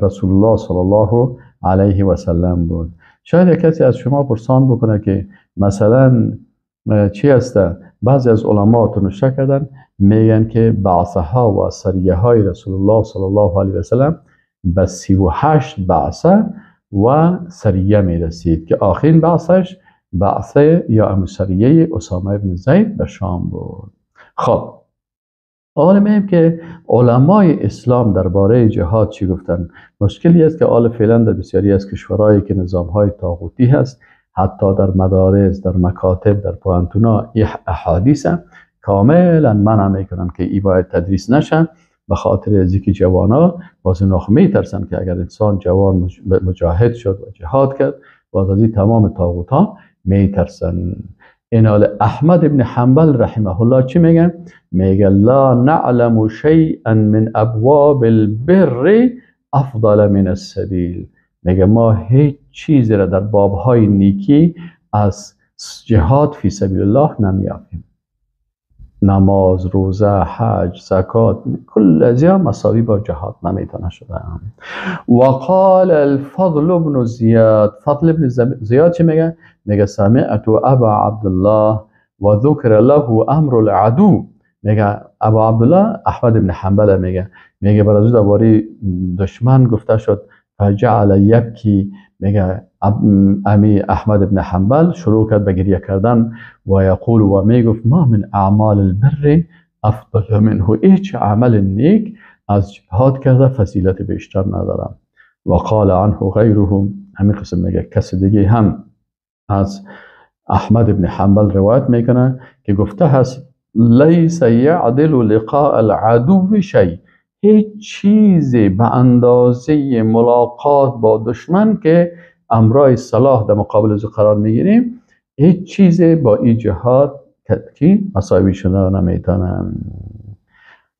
رسول الله صلی الله علیه و سلم بود. شاید کسی از شما پرسان بکنه که مثلا چی هسته؟ بعضی از علما تنشته کردن میگن که بعثه ها و سریه های رسول الله صلی الله علیه و سلم به 38 بعثه و سریه می رسید که آخرین بعثش بعثه یا سریه اسامه بن زید به شام بود. خب حالا میگیم که علمای اسلام درباره جهاد چی گفتن؟ مشکلی است که حال فعلا در بسیاری از کشورهایی که نظامهای طاغوتی هست، حتی در مدارس، در مکاتب، در پوهنتونا احادیث کاملا منع میکنن که ای باید تدریس نشن، به خاطر از اینکه جوانا باز نخ میترسن که اگر انسان جوان مجاهد شد و جهاد کرد باز از این تمام طاغوت ها میترسن. اینال احمد ابن حنبل رحمه الله چی میگن؟ میگه لا نعلم شیئا من ابواب البر افضل من السبیل. میگه ما هیچ چیزی را در بابهای نیکی از جهاد فی سبیل الله نمیافیم. نماز، روزه، حج، زکات، کل ازیا مساوی با جهاد نمیتونه شده. وقال الفضل بن زیاد، فضل بن زیاد چی میگه؟ میگه سمعت ابا عبدالله و ذکر له امر العدو. میگه ابا عبدالله احمد بن حنبل میگه برای درباره دشمن گفته شد فجعل یبکی. میگه امی احمد بن حنبل شروع کرد به گریه کردن و یقول و میگفت ما من اعمال البر افضل منه، هیچ عمل نیک از جهاد کرده فضیلت بیشتر ندارم. و قال عنه غیرهم، همین قسم میگه کسی دیگه هم از احمد بن حنبل روایت میکنه که گفته هست لیس یعدل لقاء العدو شیء، هیچ چیزی به اندازه ملاقات با دشمن که امرای صلاح در مقابل از قرار میگیریم، هیچ چیزی با این جهاد که مساوی شده نمیتونه.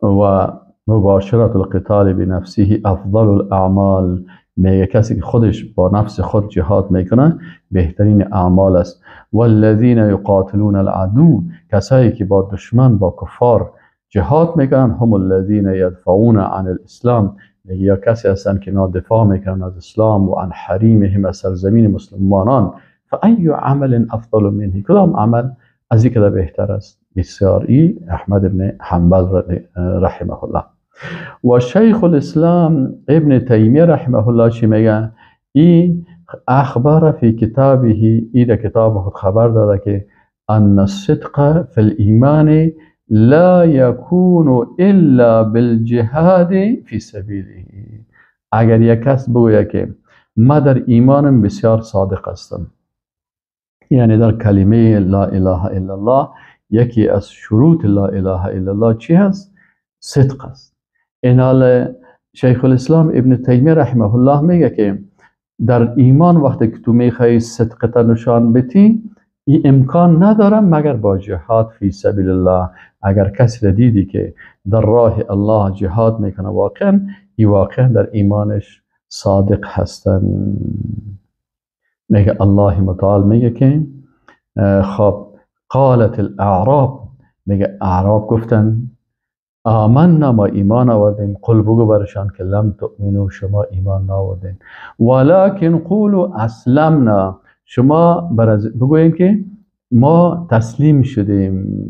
و مباشرت القتال بنفسه افضل الاعمال، میگه کسی که خودش با نفس خود جهاد میکنه بهترین اعمال است. والذین یقاتلون العدو، کسایی که با دشمن با کفار جهاد میکنن هم الذین یدفعون عن الاسلام، یا کسی هستن که دفاع میکنن از اسلام و عن حریمهم، از سرزمین مسلمانان. فأی عمل افضل منه، کدام عمل از این که بهتر است؟ بسیاری احمد بن حنبل رحمه الله. و شیخ الاسلام ابن تیمیه رحمه الله چی میگه؟ این اخبار فی کتابه، این در کتاب خود خبر داده که ان الصدق فی الایمان لا یکون الا بالجهاد فی سبیله. اگر یک کس بگوید که ما در ایمانم بسیار صادق هستم، یعنی در کلمه لا اله الا الله یکی از شروط لا اله الا الله چی هست؟ صدق است. این حال شیخ الاسلام ابن تیمیه رحمه الله میگه که در ایمان وقتی که تو میخوای صدقت نشان بدی، این امکان نداره مگر با جهاد فی سبیل الله. اگر کسی دیدی که در راه الله جهاد میکنه واقعا، این واقعا در ایمانش صادق هستن. میگه الله متعال میگه که خب قالت الاعراب، میگه اعراب گفتن آمنا، ما ایمان آوردیم. قل بگو برشان که لم تؤمنو، شما ایمان نآوردین. ولکن قولوا اسلمنا، شما بگوین که ما تسلیم شدیم.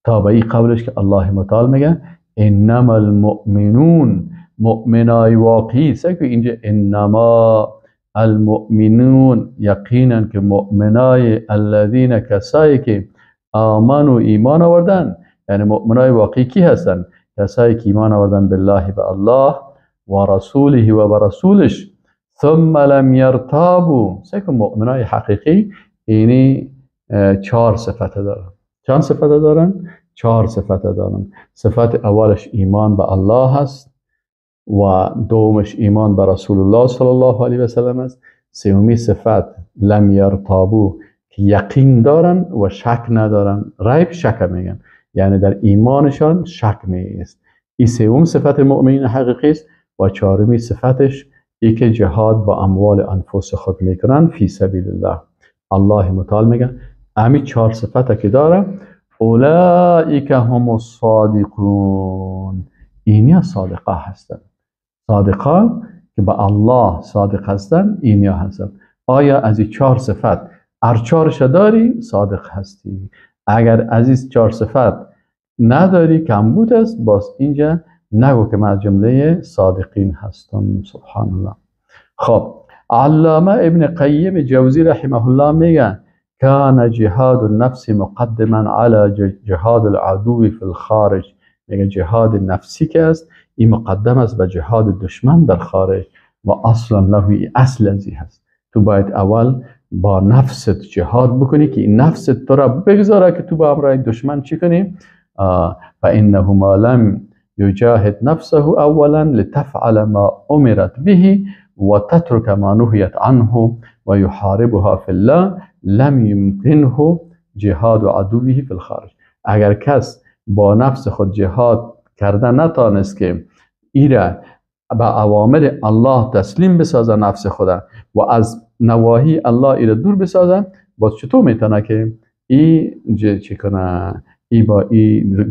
تابعی قولش که الله متعال میگه انما المؤمنون، مؤمنای واقعی. سکو اینجا انما المؤمنون، یقینا که مؤمنای الذین، کسایی که آمنو ایمان آوردن. یعنی مؤمنای واقعی کی هستن؟ کسایی که ایمان آوردن بالله، به الله، و رسوله و به رسولش، ثم لم یرتابوا. سکو مؤمنای حقیقی اینی 4 صفت دارن. چند صفت دارن؟ 4 صفت دارن. صفت اولش ایمان به الله هست، و دومش ایمان به رسول الله صلی الله علیه و سلم است. سومی صفت لم یرتابوا، که یقین دارن و شک ندارن. ریب شک میگن، یعنی در ایمانشان شک نیست. این سوم صفت مؤمنین حقیقی است. و چهارمی صفتش ای که جهاد با اموال انفس خود میکنن فی سبیل الله. الله متعال میگه امی 4 صفت که داره، اولئک هم الصادقون، اینیا صادقه هستن. صادقه که به الله صادق هستن، اینیا هستن. آیا از این 4 صفت هر 4ش داری، صادق هستی. اگر از این 4 صفت نداری، کمبود است، باز اینجا نگو که من از جمله صادقین هستم. سبحان الله. خب علامه ابن قیم جوزی رحمه الله میگه کان جهاد النفس مقدما علی جهاد العدو فی الخارج. میگه جهاد نفسی که است، این مقدم است به جهاد دشمن در خارج. و اصلا له، اصل ازی هست. تو باید اول با نفست جهاد بکنی که این نفست تو را بگذاره که تو با امرای دشمن چی کنی؟ فانه ما لم یجاهد نفسه اولا لتفعل ما امرت به و تترک ما نهیت عنه و یحاربها فی الله لم یمکنه جهاد عدوه فی الخارج. اگر کس با نفس خود جهاد کرده نتانست که ایره به اوامر الله تسلیم بسازه نفس خود و از نواهی الله ایره دور بسازه، باز چطور میتونه که چی کنه؟ با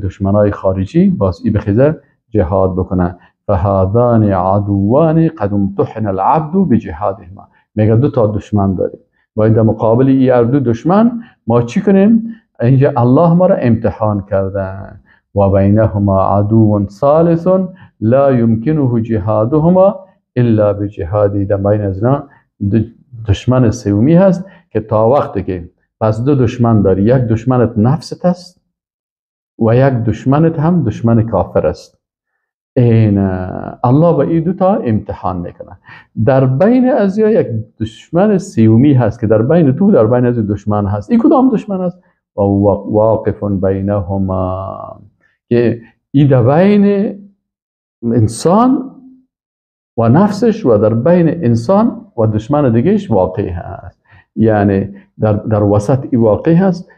دشمنای خارجی باز بخیزه جهاد بکنه. فهذان عدوان قد امتحن العبد بجهادهما. میگه 2 تا دشمن داریم، باید در مقابل این 2 دشمن ما چی کنیم؟ اینجا الله ما را امتحان کرده. و بینهما عدو ثالث لا يمكنه جهادهما الا بجهادی. در بین از اینا دشمن سومی هست که تا وقتی که پس 2 دشمن داری، یک دشمنت نفست است و یک دشمنت هم دشمن کافر است. این الله با این 2 تا امتحان میکنه. در بین از یک دشمن سومی هست که در بین تو، در بین از دشمن هست. این کدام دشمن است؟ و واقف بینهما، که این در بین انسان و نفسش و در بین انسان و دشمن دیگهش واقع هست. یعنی در وسط این واقع هست.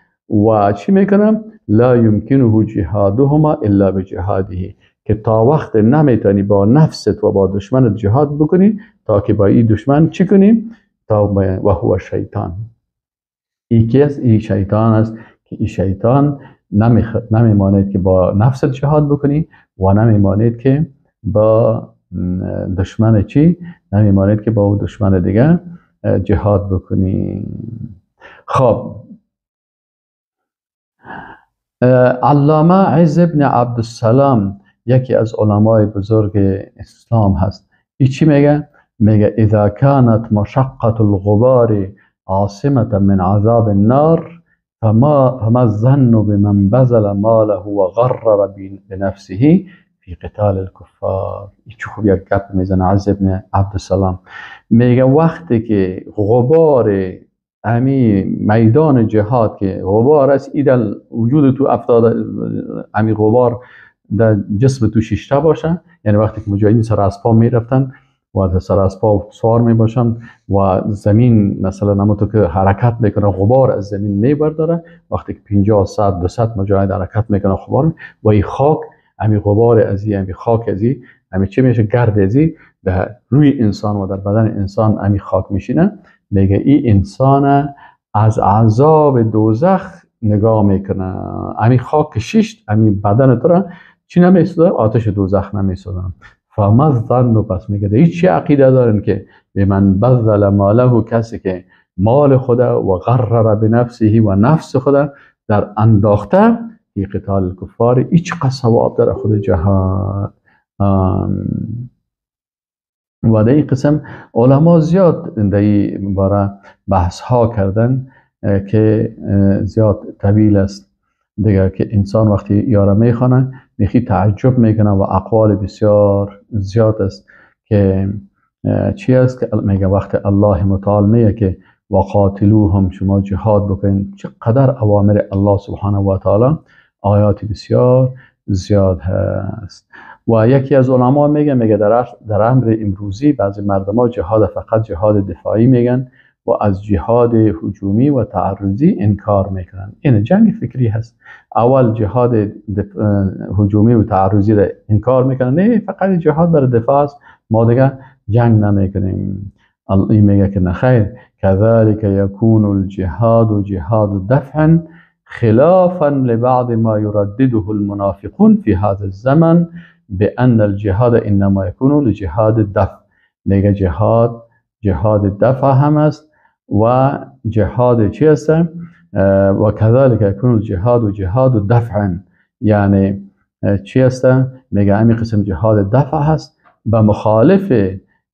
و چی میکنم؟ لا یمکنه جهادهما الا بجهاده، که تا وقت نمیتونی با نفست و با دشمنت جهاد بکنی تا که با این دشمن چی کنی؟ و هو شیطان. این شیطان است که این شیطان نمیمانید که با نفست جهاد بکنی و نمیمانید که با دشمن چی؟ نمیمانید که با او دشمن دیگه جهاد بکنی. خب علامه عز ابن عبدالسلام یکی از علمای بزرگ اسلام هست. این چی میگه؟ میگه اذا كانت مشقة الغبار عاصمة من عذاب النار فما الظن بمن بذل ماله وغرر بنفسه في قتال الكفار. این چه خوب یک گپ میزنه عز ابن عبدالسلام. میگه وقتی که غبار امی میدان جهاد که غبار است ایدل وجود تو افتاده، امی غبار در جسم تو شیشته باشه، یعنی وقتی که مجاهدین سر اسبا میرفتن و سر اسبا سوار میباشن و زمین مثلا نموتو که حرکت میکنه غبار از زمین میبرداره، وقتی که 50 100 200 مجاهد حرکت میکنه غبار و این خاک امی غبار ازی امی خاک ازی امی چه میشه گرد ازی در روی انسان و در بدن انسان امی خاک میشینه. میگه این انسان از عذاب دوزخ نگاه میکنه، امی خاک کشیشت امی بدن تو را چی نمیسوده؟ آتش دوزخ نمیسوده. فما الظن، پس میگه هیچ چی عقیده دارن که به من بذل ماله، کسی که مال خود و غرر بنفسه و نفس خود در انداخته فی قتال الکفار، هیچ قد ثواب در خود جهاد. و در این قسم علما زیاد در این باره بحث ها کردن که زیاد طویل است دیگه، که انسان وقتی یاره میخوانه میخی تعجب میکنه و اقوال بسیار زیاد است که چی است که میگه وقتی الله متعال میگه که وقاتلوهم، شما جهاد بکنید، چقدر اوامر الله سبحانه و تعالی آیات بسیار زیاد هست. و یکی از علما میگه در امر امروزی بعضی مردم جهاد فقط جهاد دفاعی میگن و از جهاد هجومی و تعرضی انکار میکنن. این جنگ فکری هست. اول جهاد هجومی و تعرضی را انکار میکنن، نه فقط جهاد برای دفاع است، ما دیگه جنگ نمیکنیم. الله میگه که نخیر، كذلك يكون الجهاد جهاد دفع خلافا لبعض ما يردده المنافقون في هذا الزمن بأن الجهاد انما يكون لجهاد الدفع. میگه جهاد دفع هم است و جهاد چی است؟ و كذلك يكون الجهاد جهاد دفع، یعنی چی است؟ میگه همین قسم جهاد دفع هست به مخالف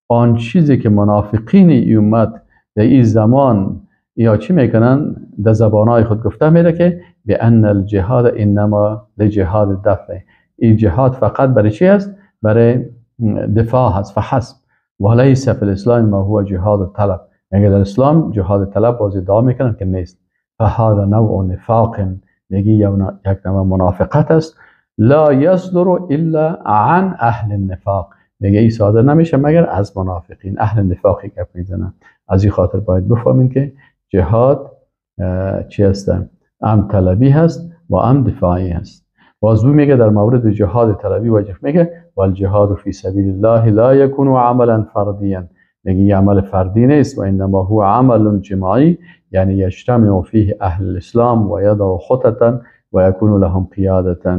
آن چیزی که منافقین امت در این زمان یا چی میکنن در زبانهای خود گفته میره که بأن الجهاد انما لجهاد دفع، این جهاد فقط برای چی است؟ برای دفاع هست فحسب، وليس في الاسلام ما هو جهاد طلب. میگه در اسلام جهاد طلب باز ادعا میکنن که نیست. فهذا نوع نفاق، میگه یک نوع منافقت است، لا يصدر الا عن اهل النفاق، میگه این صادر نمیشه مگر از منافقین، اهل نفاقی گپ میزنن. از این خاطر باید بفهمین که جهاد چی است؟ ام طلبی هست و ام دفاعی هست. بازو میگه در مورد جهاد طلبی وجه میگه والجهاد فی سبیل الله لا یکون عملا فردیا، میگه یه عمل فردی نیست و انما هو عمل جماعی، یعنی یجتمع فیه اهل الاسلام و یضع خططا و یکون لهم قیادتا.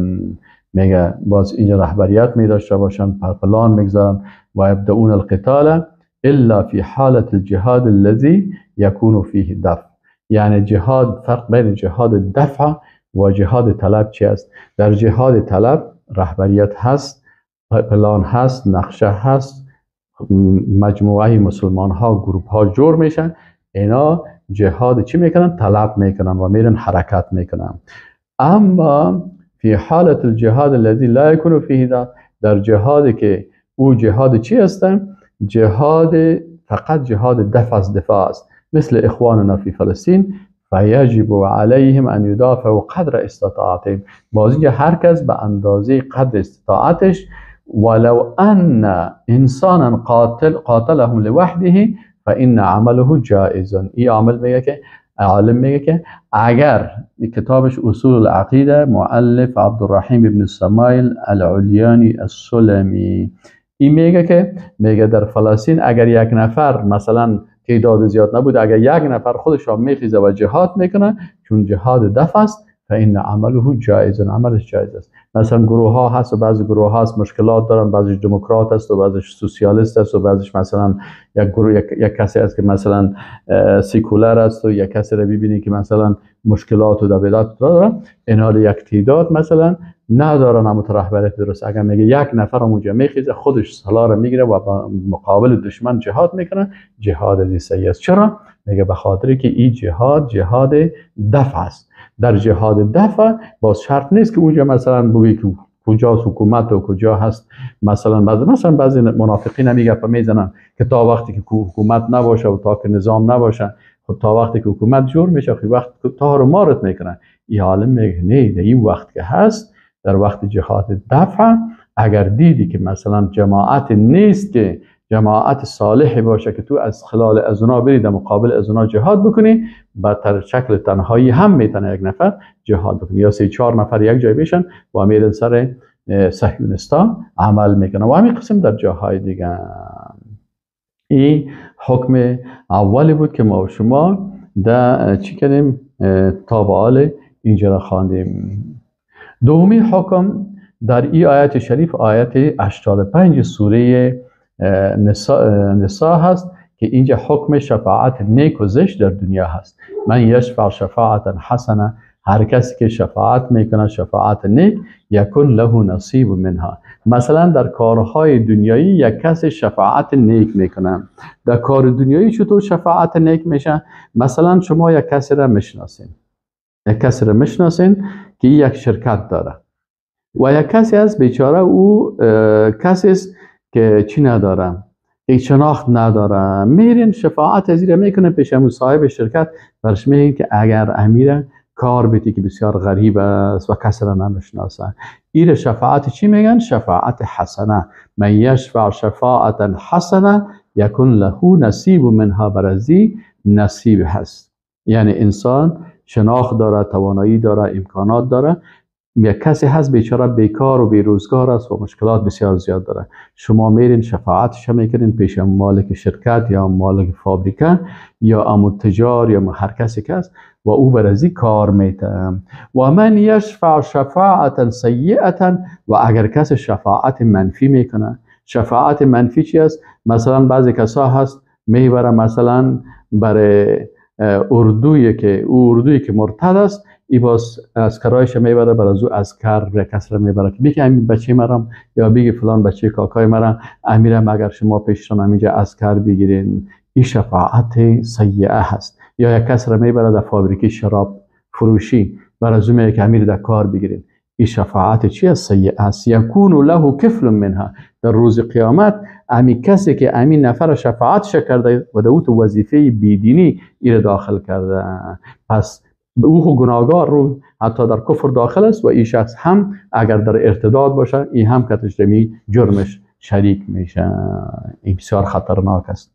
میگه باز اینجا رهبریت میداشته باشن، پلان میگذارن و یبدؤون القتال الا فی حالت الجهاد الذي یکون فیه دفع، یعنی جهاد، فرق بین جهاد دفع و جهاد طلب چی است؟ در جهاد طلب رهبریت هست، پلان هست، نقشه هست، مجموعه مسلمان ها گروپ ها جور میشن، اینا جهاد چی میکنن؟ طلب میکنن و میرن حرکت میکنن. اما فی حالت الجهاد الذي لا يكون فيه دفع، در جهادی که او جهاد چی است؟ جهاد فقط جهاد دفع از دفاع است، مثل اخواننا فی فلسطین فیجب علیهم ان یدافعوا قدر استطاعتهم. باز اینجا هر کس به اندازه قدر استطاعتش، ولو ان انسانا قاتلهم لوحده فان عمله جائز. این عمل میگه که عالم میگه که اگر کتابش اصول العقیده مؤلف عبدالرحیم ابن سمایل العلیانی السلمی، این میگه که میگه در فلسطین اگر یک نفر مثلا تعداد زیاد نبود، اگر یک نفر خودش را میخیزه و جهاد میکنه، چون جهاد دفع است، فإن عمله جایز، عملش جایز است. مثلا گروه ها هست و بعضی گروه ها هست مشکلات دارن، بعضی دموکرات است و بعضی سوسیالیست است و بعضیش مثلا یک گروه یک کسی است که مثلا سیکولر است و یک کسی رو ببینی که مثلا مشکلات و دبیدات داره. اینا رو یک تعداد مثلا ندارن هم رهبریت درست. اگر میگه یک نفر اونجا میخیزه خودش سلاح رو میگیره و با مقابل دشمن جهاد میکنه، جهاد از صحیح است. چرا؟ میگه به خاطر که این جهاد دفع است. در جهاد دفع باز شرط نیست که اونجا مثلا بگی که کجا حکومت و کجا هست. مثلا بعضی منافقین میگه میزنن که تا وقتی که حکومت نباشه و تا که نظام نباشه، خب تا وقتی که حکومت جور میشه خب وقت تا رو مارت میکنن. این عالم میگه نه، در این وقت که هست، در وقت جهاد دفع، اگر دیدی که مثلا جماعت نیست که جماعت صالحی باشه که تو از خلال از اونا بری در مقابل از اونا جهاد بکنی، با شکل تنهایی هم میتونه یک نفر جهاد بکنی یا 3-4 نفر یک جای بشن و میرن سر صهیونستا عمل میکنن و همین قسم در جاهای دیگه. این حکم اولی بود که ما و شما در چی کردیم تابعال اینجا را خواندیم. دومی حکم در این آیت شریف، آیت 85 سوره نساء هست که اینجا حکم شفاعت نیک و زشت در دنیا هست. من یشفع شفاعت حسنه، هر کسی که شفاعت میکنه شفاعت نیک، یکن له نصیب منها. مثلا در کارهای دنیایی یک کسی شفاعت نیک میکنه. در کار دنیایی چطور شفاعت نیک میشه؟ مثلا شما یک کسی را میشناسین که یک شرکت داره و یک کسی از بیچاره او کسی است که چی نداره، یک شناخت نداره، میرین شفاعت ازیره میکنه پیش همون صاحب شرکت، برش میگین که اگر امیر کار بیتی که بسیار غریب است و کسی را نمیشناسه. این شفاعت چی میگن؟ شفاعت حسنه. من یشفع شفاعت حسنه یکن له نصیب منها، برازی نصیب هست. یعنی انسان شناخت داره، توانایی داره، امکانات داره، یک کسی هست بیچاره بیکار و بیروزگار است و مشکلات بسیار زیاد داره، شما میرین شفاعتش میکنین پیش مالک شرکت یا مالک فابریکه یا تجار یا هر کسی که است و او برازی کار میته. و من یشفع شفاعتا سیئتا، و اگر کسی شفاعت منفی میکنه. شفاعت منفی چی است؟ مثلا بعضی کسا هست میبره مثلا برای اردویی که مرتد است، ای باز اسکرایش میبره بر از او اسکر کس را میبره که بگه امین بچه مرم یا بگه فلان بچه کاکای مرم امیرم اگر شما پیشتان همینجا اسکر بگیرین. این شفاعت سیئه هست. یا یک کس را میبره در فابریکی شراب فروشی، بر از او میگه که امیر در کار بگیرین. این شفاعت چی است؟ سیئه است. یکون له کفل منها، در روز قیامت امی کسی که امین نفر شفاعتش کرده و در او تو وظیفه بیدینی ایر داخل کرده، پس او گناهگار رو حتی در کفر داخل است و این شخص هم اگر در ارتداد باشه این هم کتش دمی جرمش شریک میشه. این بسیار خطرناک است.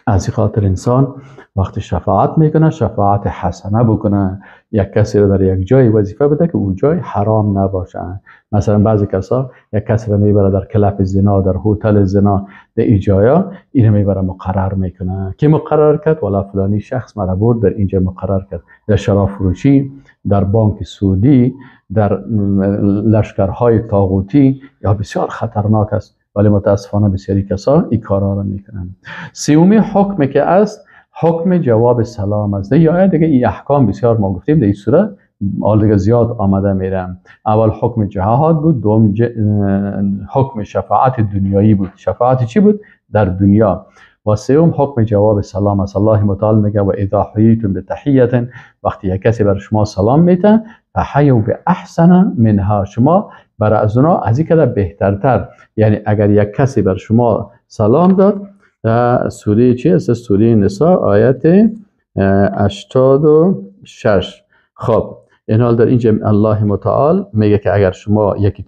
از این خاطر انسان وقتی شفاعت میکنه شفاعت حسنه بکنه، یک کسی رو در یک جای وظیفه بده که اون جای حرام نباشه. مثلا بعضی کسا یک کسی رو میبره در کلپ زنا، در هتل زنا، در این جایا اینو میبره مقرر میکنه. کی مقرر کرد؟ والا فلانی شخص مرا برد در اینجا مقرر کرد. در شراب فروشی، در بانک سعودی، در لشکرهای طاغوتی یا بسیار خطرناک است، ولی متاسفانه بسیاری کسا این کارا رو میکنن. سومی حکم که است حکم جواب سلام است. یا دیگه این احکام بسیار ما گفتیم در این سوره آل دیگه زیاد آمده میرم. اول حکم جهاد بود، دوم حکم شفاعت دنیایی بود. شفاعت چی بود؟ در دنیا. و سوم حکم جواب سلام است. الله متعال میگه و اذا حییتم بتحیه، وقتی یک کسی بر شما سلام میده فحیوا باحسن منها، شما برای از اونا از این کده بهترتر. یعنی اگر یک کسی بر شما سلام داد، سوره چی است؟ سوره نساء آیت 86. خب این حال در اینجا الله متعال میگه که اگر شما یک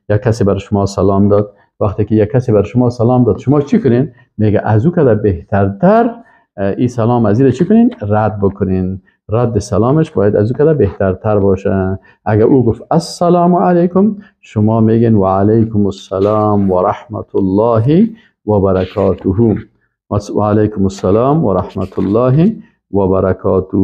کسی بر شما سلام داد، وقتی که یک کسی بر شما سلام داد شما چی کنین؟ میگه از او کده بهترتر این سلام از این چی کنین؟ رد بکنین. رد سلامش باید از او کده بهترتر باشه. اگر او گفت السلام علیکم، شما میگین و علیکم السلام و رحمت الله و برکاته. و علیکم السلام و رحمت الله و برکاته.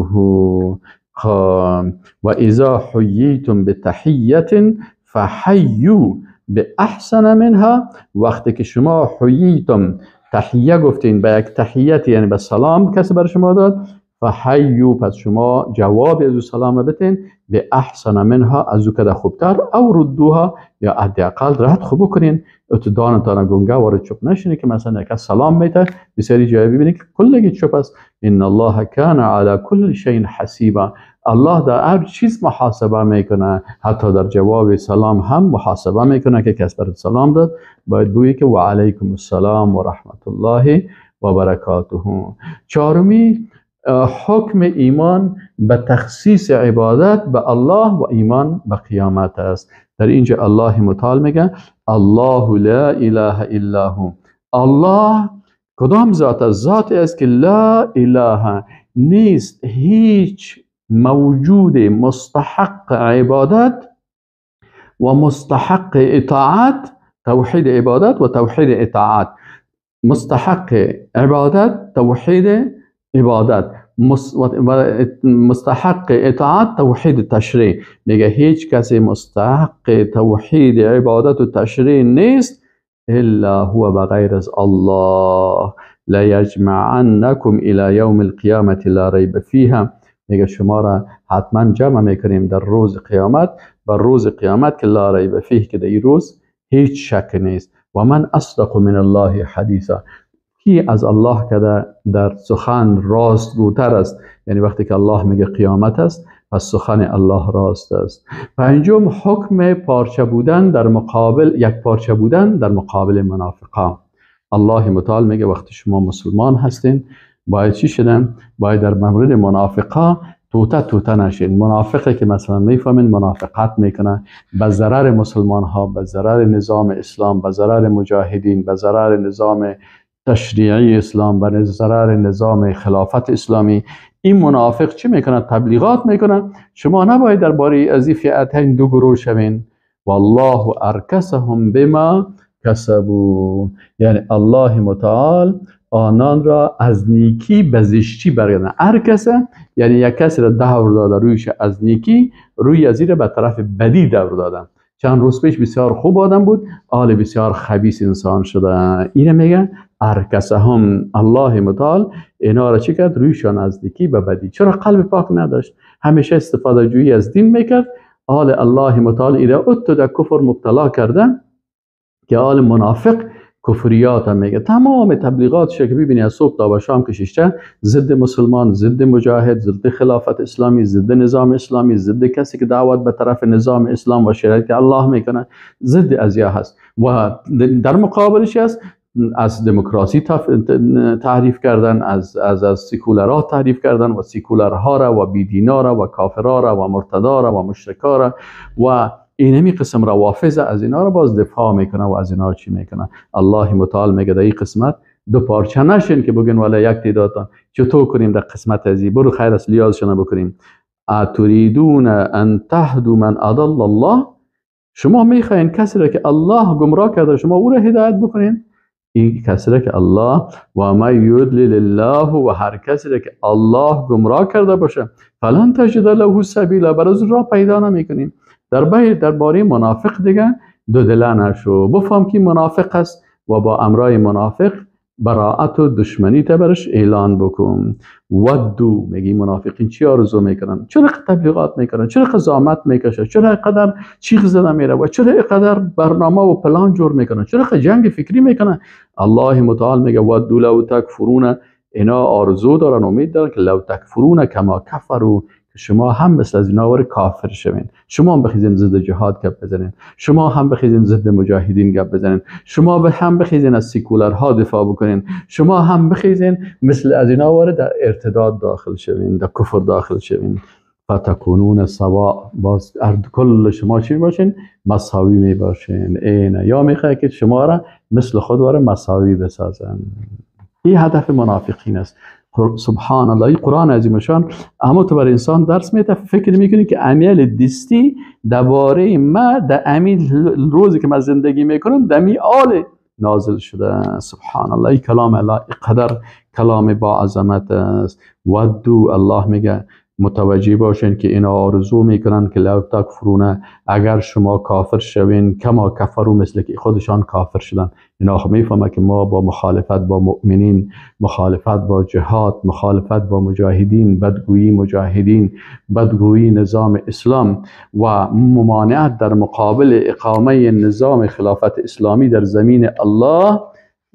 و اذا حییتم بتحیه فحیوا باحسن منها. وقتی که شما حییتم تحیه گفتین به یک تحیت، یعنی به سلام کسی بر شما داد، فحیوا پس شما جواب از او سلام بتین، به احسن منها از او کده خوبتر، او ردوها یا حداقل رد خوب کنین. اتدانتان گنگه وارد چوب نشینی که مثلا یک سلام میته بسیاری جای ببینی که کلگی چوب است. ان الله کان علی کل شیء حسیبا. الله در هر چیز محاسبه میکنه، حتی در جواب سلام هم محاسبه میکنه که کس برات سلام داد باید بگویی که و علیکم السلام و رحمت الله و برکاته. چهارمی حکم ایمان به تخصیص عبادت به الله و ایمان به قیامت است. در اینجا الله متعال میگه الله لا اله الا هو. الله کدام ذات است؟ ذاتی است که لا اله نیست هیچ موجود مستحق عبادت و مستحق اطاعت، توحید عبادت و توحید اطاعت، مستحق عبادت توحید عبادت، مستحق اطاعت توحید تشریع. میگه هیچ کسی مستحق توحید عبادت و تشریع نیست الا هو بغیر از الله. لا یجمعنکم الى یوم القیامة لا ریب فیها. میگه شما را حتما جمع میکنیم در روز قیامت، بر روز قیامت که لا ریب فیه، که در این روز هیچ شک نیست. و من اصدق من الله حدیثا. کی از الله که در سخن راست گوتر است؟ یعنی وقتی که الله میگه قیامت است پس سخن الله راست است. پنجم حکم پارچه بودن در مقابل، یک پارچه بودن در مقابل منافقان. الله متعال میگه وقتی شما مسلمان هستین باید چی شدن؟ باید در مورد منافقا توته نشین. منافقی که مثلا میفهمین منافقت میکنه به ضرر مسلمان ها، به ضرر نظام اسلام، به ضرر مجاهدین، به ضرر نظام تشریعی اسلام، به ضرر نظام خلافت اسلامی. این منافق چی میکنه؟ تبلیغات میکنه. شما نباید درباره از این فئتین دو گروه شوین. والله ارکسهم بما کسبوا. یعنی الله متعال آنان را از نیکی به زشتی برگردن. ارکسه یعنی یک کسی را دور داده رویش از نیکی، روی از این به طرف بدی دور دادن. چند روز پیش بسیار خوب آدم بود، حال بسیار خبیث انسان شده. اینه میگن ارکسهم. الله متعال اینا را چی کرد؟ رویشان از نیکی به بدی. چرا؟ قلب پاک نداشت، همیشه استفاده جویی از دین میکرد. حال الله متعال اینا اتو در کفر مبتلا کردن که حال منافق کفریات هم میگه. تمام تبلیغاتش که ببینی از صبح تا به شام کشیشته ضد مسلمان، ضد مجاهد، ضد خلافت اسلامی، ضد نظام اسلامی، ضد کسی که دعوت به طرف نظام اسلام و شریعت الله میکنه، ضد ازیا هست. و در مقابلش هست از دموکراسی تعریف کردن، از سیکولرها تعریف کردن و سیکولرها را و بیدینا را و کافرها را و مرتدا را و مشرکا را و اینمی قسم روافض از اینا را باز دفاع میکنه و از اینا چی میکنه. الله متعال میگه در این قسمت دو پارچه نشین که بگن والا یک تعداد چطور کنیم در قسمت ازی، برو خیر است لیازشون بکنیم. اتریدون ان تهدوا من اضل الله. شما میخواین کسی را که الله گمراه کرده شما او را هدایت بکنین؟ این کسی را که الله و ما یضلل الله، و هر کسی را که الله گمراه کرده باشه فلن تجد له سبیلا، برای راه پیدا نمیکنین. درباره منافق دیگه دو دله نشو، بفهم که منافق است و با امرای منافق براءت و دشمنی برش اعلان بکن. ودو میگی منافقین چی آرزو میکنن؟ چرا تبلیغات میکنن؟ چرا قضاوت میکشه؟ چرا اینقدر چیخ زده میره و چرا اینقدر برنامه و پلان جور میکنن؟ چرا جنگ فکری میکنن؟ الله متعال میگه ودو لو تکفرون. اینا آرزو دارن، امید دارن که لو تکفرون کما کفروا، شما هم مثل از اینا کافر شوین. شما هم بخیزین ضد جهاد گپ بزنین، شما هم بخیزین ضد مجاهدین گپ بزنین، شما هم بخیزین از سیکولرها دفاع بکنین، شما هم بخیزین مثل از اینا در ارتداد داخل شوین، در کفر داخل شوین. فتکونون سواء. باز کل شما چی باشین؟ مساوی می باشین. اینه یا میخواد که شما را مثل خود مساوی بسازن. این هدف منافقین است. سبحان الله. این قرآن عظیم شان اما تو بر انسان درس میده. فکر میکنی که امیل دستی درباره ما در امیل روزی که من زندگی میکنم دمی آل نازل شده. سبحان الله. این کلام الله قدر کلام با عظمت است. ودو الله میگه متوجه باشین که اینا آرزو میکنن که لو تکفرون، اگر شما کافر شوین کما کفروا، مثل که خودشان کافر شدن. اینا خب میفهمه که ما با مخالفت با مؤمنین، مخالفت با جهاد، مخالفت با مجاهدین، بدگویی مجاهدین، بدگویی نظام اسلام و ممانعت در مقابل اقامه نظام خلافت اسلامی در زمین الله،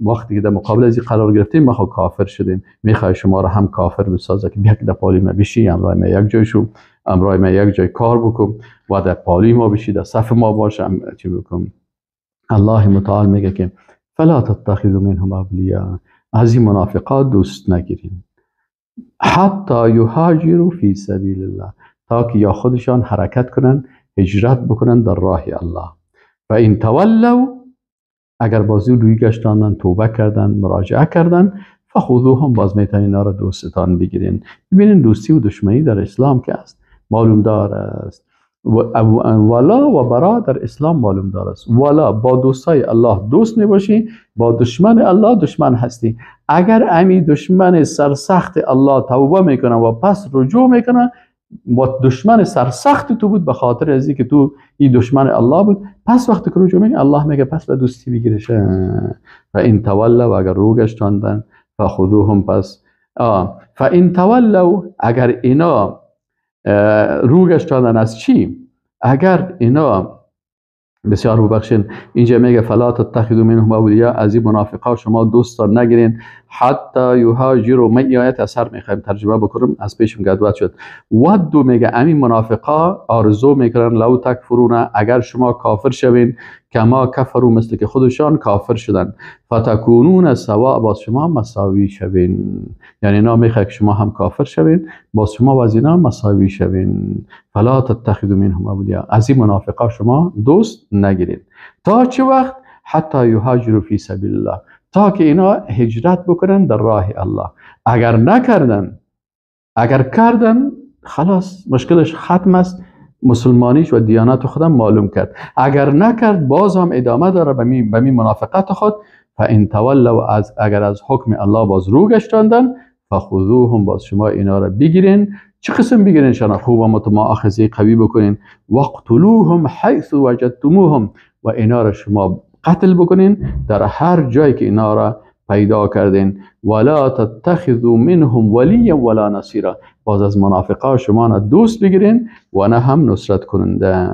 وقتی که در مقابل از این قرار گرفتیم ما کافر شدیم. میخوای شما را هم کافر بسازه که یک در پالی ما بشی، امرای ما یک جای شو، امرای ما یک جای کار بکن و در پالی ما بشی، در صف ما باشه، چی بکن. الله متعال میگه که فلا تتخذوا منهم اولیاء، از این منافقات دوست نگیرین، حتی یهاجروا فی سبیل الله، تا که یا خودشان حرکت کنن، هجرت بکنن در راه الله. و این تولوا، اگر بازی روی گشتاندن، توبه کردن، مراجعه کردن، فخذوهم، باز میتونین اینا را دوستتان بگیرین. ببینین دوستی و دشمنی در اسلام که است معلوم دار است. ولا و برا در اسلام معلوم دار است. ولا با دوستای الله دوست میباشی، با دشمن الله دشمن هستی. اگر امی دشمن سرسخت الله توبه میکنه و پس رجوع میکنه، و دشمن سرسخت تو بود به خاطر ازی که تو این دشمن الله بود، پس وقتی که رجوع میکنه الله میگه پس به دوستی بگیرش. فان تولوا، و اگر رو گشتاندن، فخذوهم، پس فان تولوا، اگر اینا رو گشتاندن از چی؟ اگر اینا، بسیار ببخشین، اینجا میگه فلا تتخذوا منهم اولیاء، از این منافقا شما دوستان نگیرین، حتی یهاجروا. من آیت اثر میخوایم ترجمه بکنم، از پیشم گدوت شد. ودو میگه همین منافقا آرزو میکنن لو تکفرون، اگر شما کافر شوین، کما کفروا، مثل که خودشان کافر شدن، فتکونون سواء، باز شما مساوی شوین. یعنی اینا میخواد که شما هم کافر شوین، باز شما و از اینا مساوی شوین. فلا تتخذوا منهم اولیاء، از این منافقا شما دوست نگیرید. تا چه وقت؟ حتی یهاجروا فی سبیل الله، تا که اینا هجرت بکنن در راه الله. اگر نکردن، اگر کردن خلاص مشکلش ختم است، مسلمانیش و دیانت خودم معلوم کرد. اگر نکرد باز هم ادامه داره به می منافقت خود. فان تولوا، اگر از حکم الله باز رو گشتاندن، فخذوهم، باز شما اینا را بگیرین. چه قسم بگیرین؟ شان خوب و متماخذه قوی بکنین. وقتلوهم حیث وجدتموهم، و اینا را شما قتل بکنین در هر جایی که اینا را پیدا کردین. ولا تتخذوا منهم ولیا ولا نصیرا، باز از منافقا شما نه دوست بگیرین و نه هم نصرت کننده.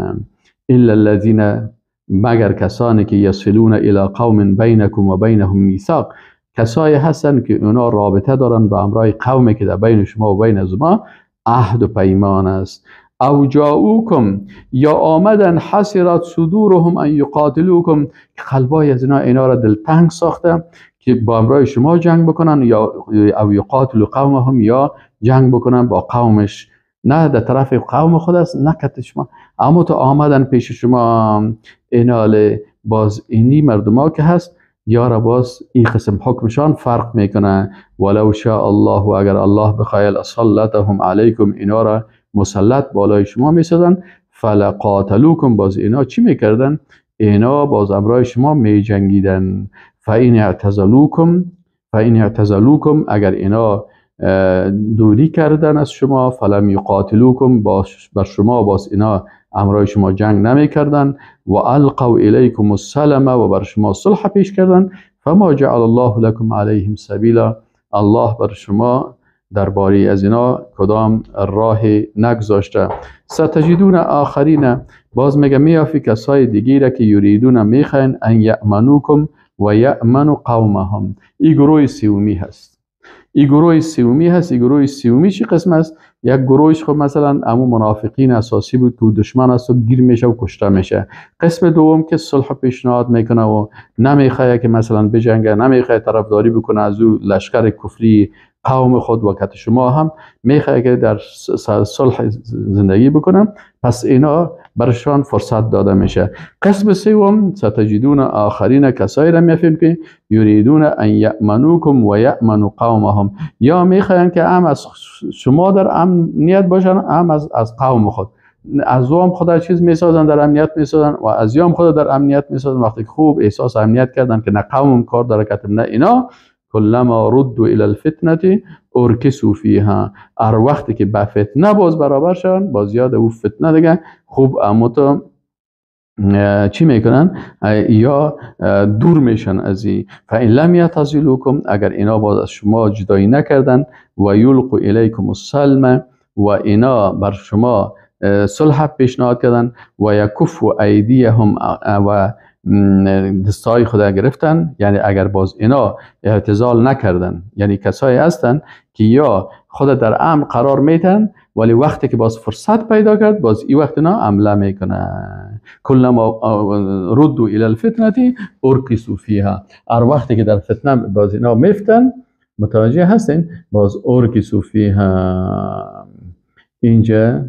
الا الذين، مگر کسانی که یصلون الى قوم بینکم و بینهم میثاق، کسایی هستن که اونا رابطه دارن به امرای قومی که در بین شما و بین از ما عهد و پیمان است. او جاؤوکم، یا آمدن حسرت صدورهم ان یقاتلوکم، که قلبای از اینا را دلتنگ ساخته که با امرای شما جنگ بکنن، یا او یقاتلوا قومهم، یا جنگ بکنن با قومش. نه در طرف قوم خود است، نه کت شما، اما تو آمدن پیش شما. اینال باز اینی مردما که هست یا باز این قسم حکمشان فرق میکنه. ولو شاء الله، و اگر الله بخواد لسلطهم علیکم، اینا را مسلط بالای شما میسازن. فلقاتلوکم، باز اینا چی میکردن؟ اینا باز امرای شما میجنگیدن. فإن اعتزلوکم، اگر اینا دوری کردن از شما، فلم یقاتلوکم، بر شما باز اینا امرای شما جنگ نمی کردن. و القوا الیکم السلم، و بر شما صلح پیش کردن. فما جعل الله لكم علیهم سبیلا، الله بر شما درباره از اینا کدام راه نگذاشته. ستجدون آخرین، باز میگه میافی کسای دیگه که یریدون میخواین ان یأمنوکم و یأمنوا قومهم. این گروه سومی هست. این گروه سومی چی قسم است؟ یک گروهش خب مثلا امو منافقین اساسی بود که دشمن است و گیر میشه و کشته میشه. قسم دوم که صلح پیشنهاد میکنه و نمیخواد که مثلا بجنگه، نمیخواد طرفداری بکنه از او لشکر کفری قوم خود، و که شما هم میخواد که در صلح زندگی بکنن، پس اینا برشان فرصت داده میشه. قسم سوم ستجدون آخرین، کسایی را میفهم که یریدون ان یأمنوکم و یأمنوا قومهم، یا میخواین که هم از شما در امنیت باشن، هم از قوم خود. از هم خدا چیز میسازن در امنیت میسازن، و از یام خود در امنیت میسازن. وقتی خوب احساس امنیت کردن که نه قوم کار داره کتم نه اینا، کلما ردوا الی الفتنه ارکسوا فیها. هر وقتی که به فتنه باز برابر شون، باز یاد او فتنه دیگه خوب اما تو چی میکنن؟ یا دور میشن از این. فإن لم یعتزلوکم، اگر اینا باز از شما جدایی نکردن، و یلقوا الیکم السلم، و اینا بر شما صلح پیشنهاد کردن، و یکفوا ایدیهم، و دستای خدا گرفتن، یعنی اگر باز اینا اعتزال نکردن، یعنی کسایی هستن که یا خود در امر قرار میتن ولی وقتی که باز فرصت پیدا کرد باز این وقت اینا عمله میکنه. کلما ردوا الی الفتنه ارکسوا فیها. هر وقتی که در فتنه باز اینا میفتن، متوجه هستین، باز ارکسوا فیها. اینجا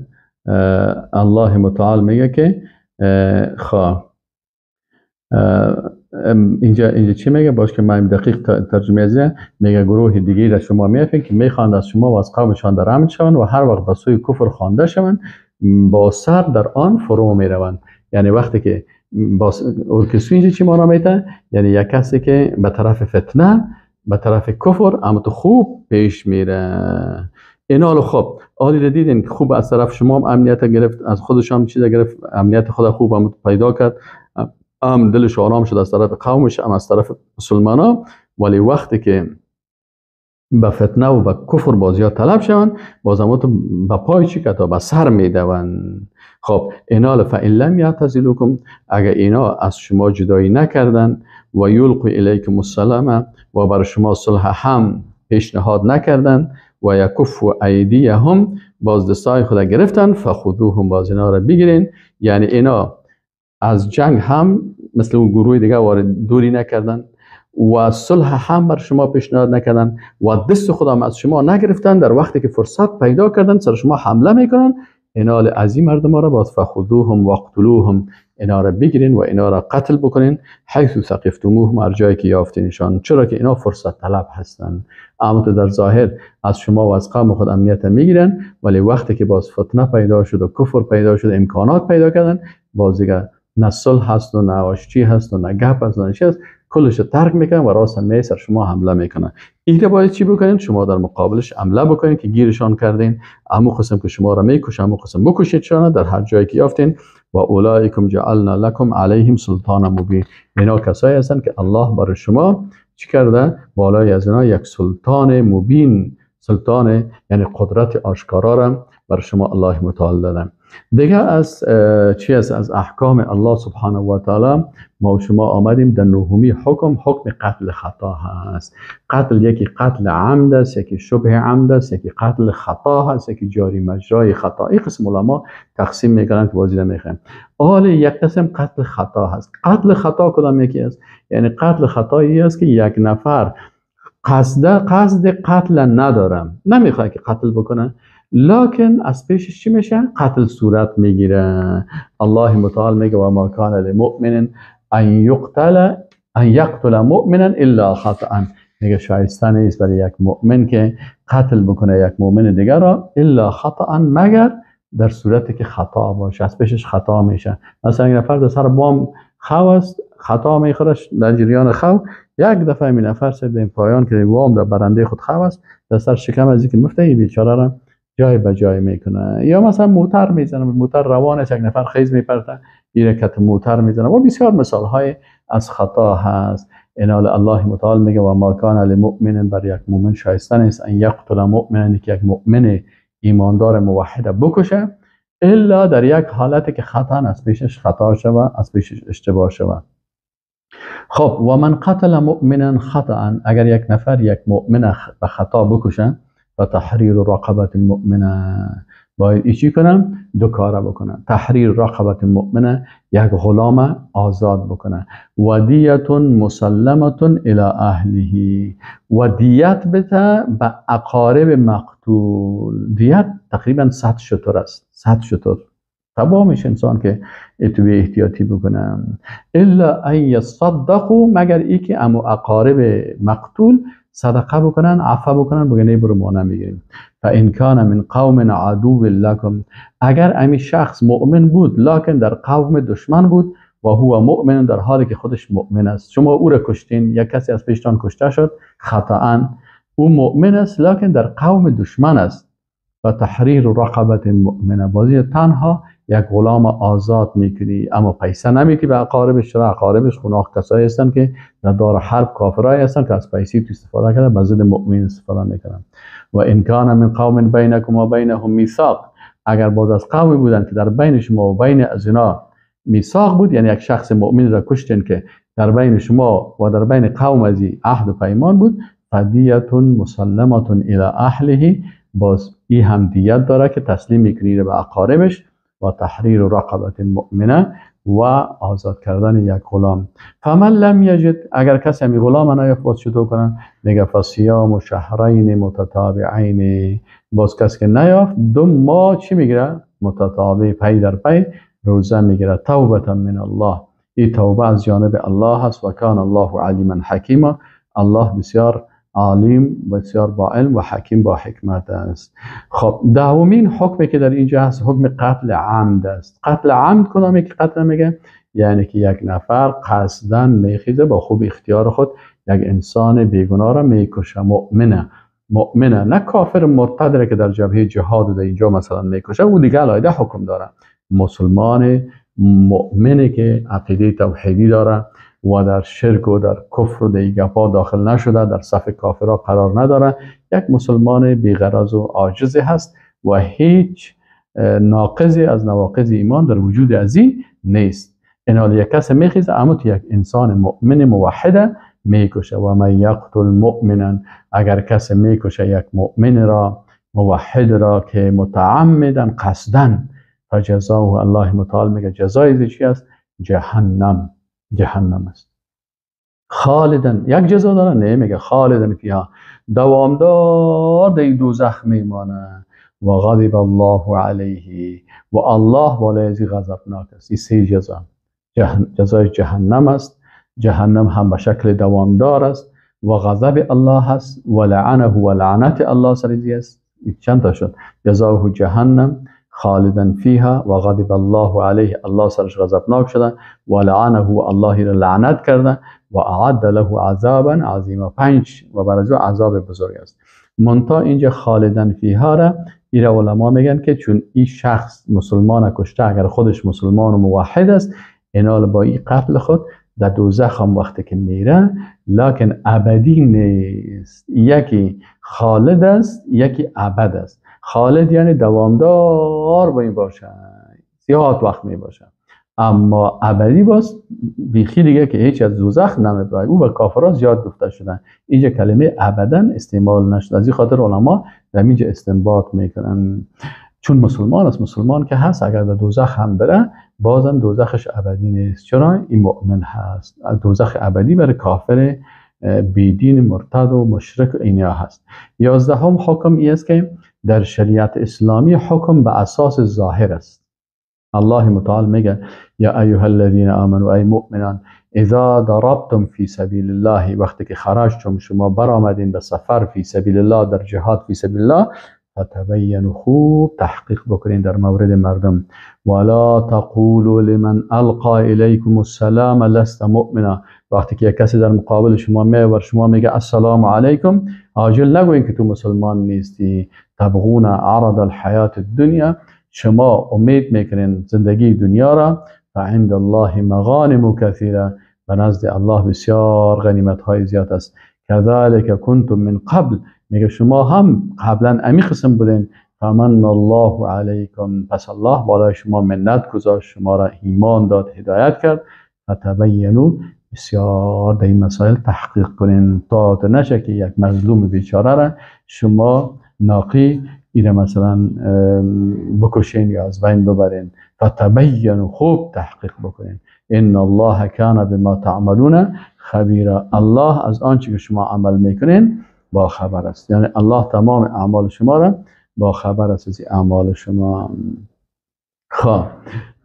الله متعال میگه که اینجا چی میگه؟ باش که من دقیق ترجمه از میگه گروه دیگه را شما میفین که میخواند از شما و از قومشان در امن شوند و هر وقت به سوی کفر خوانده شوند با سر در آن فرو میروند. یعنی وقتی که با ارکسو اینجا چی مانا میته؟ یعنی یک کسی که به طرف فتنه، به طرف کفر اما تو خوب پیش میره. اینا خب عالی را دیدین خوب از طرف شما هم امنیت گرفت، از خودش هم چیز گرفت، امنیت خود خوب هم پیدا کرد، دلش آرام شد از طرف قومش هم از طرف مسلمانا. ولی وقتی که به فتنه و به کفر بازیات طلب شوند باز هم تو به پای چی که تا به سر میدوند. خب اینا فإن لم یعتزلوکم، اگر اینا از شما جدایی نکردن، و یلقوا الیکم السلم، و بر شما صلح هم پیشنهاد نکردن، و یکفوا ایدیهم، باز دستای خود گرفتن، فخذوهم، باز اینا را بگیرین. یعنی اینا از جنگ هم مثل اون گروه دیگه وارد دوری نکردن و صلح هم بر شما پیشنهاد نکردن و دست خودم از شما نگرفتن. در وقتی که فرصت پیدا کردن سر شما حمله میکنن، اینا از این مردم را باز فخذوهم واقتلوهم، اینا را بگیرین و اینا را قتل بکنین، حیث ثقفتموهم، هر جایی که یافتینشان، چرا که اینا فرصت طلب هستن. اما در ظاهر از شما و از قوم خود امنیت میگیرن، ولی وقتی که باز فتنه پیدا شد و کفر پیدا شد، امکانات پیدا کردن، باز دیگه نه صلح هست و نه آشتی هست و نه گپ هست و نه چی هست، کلش ترک میکنن و راست می سر شما حمله میکنن. اینجا باید چی بکنین؟ شما در مقابلش حمله بکنین که گیرشان کردین، امو قسم که شما را میکشه، امو قسم بکشید شان در هر جایی که یافتین. و اولئکم جعلنا لكم علیهم سلطان مبین، اینا کسایی هستن که الله برای شما چی کرده؟ بالای از اینا یک سلطان مبین، سلطان یعنی قدرت آشکارا را برای شما الله متعال دادن. دیگه از چی است؟ از احکام الله سبحانه و تعالی ما و شما آمدیم در نهمی حکم قتل خطا هست. قتل یکی قتل عمد است، یکی شبه عمد است، یکی قتل خطا هست، یکی جاری مجرای خطا. این قسم علما تقسیم میکنن که بازی نمیخوایم. حالا یک قسم قتل خطا هست. قتل خطا کدام یکی است؟ یعنی قتل خطایی است که یک نفر قصد قتل ندارم، نمیخواد که قتل بکنه، لکن از پیشش چی میشه؟ قتل صورت میگیره. الله متعال میگه و ما کان للمؤمن ان یقتل مؤمنا الا خطأ. میگه شایسته نیست برای یک مؤمن که قتل بکنه یک مؤمن دیگر را الا خطأ، مگر در صورتی که خطا باشه، از پیشش خطا میشه. مثلا یک نفر در سر بام خو است، خطا میخورش در جریان خو، یک دفعه می نفر سر به پایان که وام در برنده خود خو است، در سر شکم از اینکه مفته این بیچاره را جای به جای میکنه. یا مثلا موتر میزنه، موتر روان است، یک نفر خیز میپرته، این رکت موتر میزنه. و بسیار مثال های از خطا هست. اینا الله متعال میگه و ما کان للمؤمن، بر یک مؤمن شایسته نیست ان یقتل مؤمنا، که یک مؤمن ایماندار موحد بکشه، الا در یک حالتی که خطا از پیشش خطا شود، از پیشش اشتباه شود. خب و من قتل مؤمنا خطأ، اگر یک نفر یک مؤمن به خطا بکشه، و تحریر رقبه المؤمنه، باید ایچی کنم؟ دو کاره بکنه. تحریر رقبه المؤمنه، یک غلام آزاد بکنه. و دیت مسلمه الی اهله، و دیت بده به اقارب مقتول. دیت تقریبا 100 شتر است. 100 شتر تمامش انسان که اتوی احتیاطی بکنه. الا ان یصدقوا، مگر ای که امو اقارب مقتول صدقه بکنن، عفو بکنن، بگن ای برو ما نمیگیریم. فان کان من قوم عدو لکم، اگر امی شخص مؤمن بود لکن در قوم دشمن بود، و هو مؤمن، در حالی که خودش مؤمن است. شما او را کشتین، یک کسی از پیشتان کشته شد خطأ، او مؤمن است لکن در قوم دشمن است. و تحریر رقبه مؤمنه، بازی تنها یک غلام آزاد میکنی اما پیسه نمیدی به اقاربش. چرا؟ اقاربش خوناخ کسایی هستن که در دار حرب کافرایی هستن که از پیسه تو استفاده کرده به ضد مؤمن استفاده میکنن. و ان کان من قوم بینکم و بینهم میثاق، اگر باز از قومی بودن که در بین شما و بین از اینا میثاق بود، یعنی یک شخص مؤمن را کشتین که در بین شما و در بین قوم از عهد و پیمان بود، فدیه مسلمه الی اهله، باز این هم دیت داره که تسلیم میکنید به اقاربش. و تحریر رقبه مؤمنه، و آزاد کردن یک غلام. فمن لم یجد، اگر کسی همی غلام نیافت باز چطور کنن؟ میگه فصیام شهرین متتابعین، باز کسی که نیافت 2 ماه چی میگیره؟ متتابع، پی در پی روزه میگیره. توبه من الله، این توبه از جانب الله هست. و کان الله علیما حکیما، الله بسیار عالم، بسیار با علم و حکیم با حکمت است. خب دومین حکمی که در اینجا هست حکم قتل عمد است. قتل عمد کدامی که قتل میگه؟ یعنی که یک نفر قصداً میخیزه با خوب اختیار خود یک انسان بیگناه را میکشه. مؤمنه، نه کافر مرتد که در جبهه جهاد در اینجا مثلا میکشه، او دیگه علیحده حکم داره. مسلمان مؤمنه که عقیده توحیدی داره و در شرک و در کفر و در گپا داخل نشده، در صف کافرها قرار نداره، یک مسلمان بی‌غرض و عاجز هست و هیچ ناقضی از نواقض ایمان در وجود ازی نیست. اینال یک کس میخیزه اما تو یک انسان مؤمن موحد میکشه. و من یقتل مؤمنا، اگر کس میکشه یک مؤمن را، موحد را که متعمدا قصدا، فجزاه، الله متعال میگه جزای چی است؟ جهنم است. خالدن، یک جزا داره؟ نه، میگه خالدن فیها، دوامدار در دوزخ میمانه. و غضب الله علیه، و الله بالای ازی غضبناک است. این 3 جزا. جزای جهنم است، جهنم هم به شکل دوامدار است، و غضب الله است، و لعنه و لعنت الله سرزی است. این چند تا شد؟ جزاه جهنم، خالدن فیها، و غضب الله علیه، الله سرش غضبناک شده، و لعنه و الله را لعنت کرده، و اعد له عذابا عظیما، 5 و برای عذاب بزرگ است. منتها اینجا خالدن فیها را ایره علما میگن که چون این شخص مسلمان کشته، اگر خودش مسلمان و موحد است، اینال با این قتل خود در دوزخ هم وقتی که میره، لکن ابدی نیست. یکی خالد است، یکی ابد است. خالد یعنی دوامدار با این باشه، زیاد وقت می باشه، اما ابدی باز بیخی دیگه که هیچ از دوزخ نمیبره. او به کافرها زیاد گفته شدن، اینجا کلمه ابدا استعمال نشد. از این خاطر علما در اینجا استنباط میکنن چون مسلمان است، مسلمان که هست اگر در دوزخ هم بره بازم دوزخش ابدی نیست. چرا؟ این مؤمن هست. دوزخ ابدی برای کافر بیدین مرتد و مشرک و اینیا هست. 11ام حکم ای است که در شریعت اسلامی حکم به اساس ظاهر است. الله متعال میگه یا ایها الذین آمنوا، ای مؤمنان، اذا ضربتم فی سبیل الله، وقتی که خرجتم شما برآمدین به سفر فی سبیل الله، در جهاد فی سبیل الله، فتبینوا، خوب تحقیق بکنین در مورد مردم. ولا تقولوا لمن القى الیکم السلام لست مؤمنا، وقتی که یک کسی در مقابل شما میور شما میگه السلام علیکم، عاجل نگوین که تو مسلمان نیستی. تبغون عرض الحیات الدنیا، شما امید میکنین زندگی دنیا را. فعند الله مغانم کثیره، به نزد الله بسیار غنیمت های زیاد است. کذالک کنتم من قبل، میگه شما هم قبلا امی قسم بودین. فمن الله علیکم، پس الله بالای شما منت گذاشت، شما را ایمان داد، هدایت کرد. فتبینوا، بسیار در این مسائل تحقیق کنین تا نشه که یک مظلوم بیچاره را شما ناقی ایره مثلا بکشین یا از بین ببرین. فتبینوا، خوب تحقیق بکنین. ان الله کان بما تعملون خبیرا، الله از آنچه که شما عمل میکنین با خبر است. یعنی الله تمام اعمال شما را با خبر است از اعمال شما. خب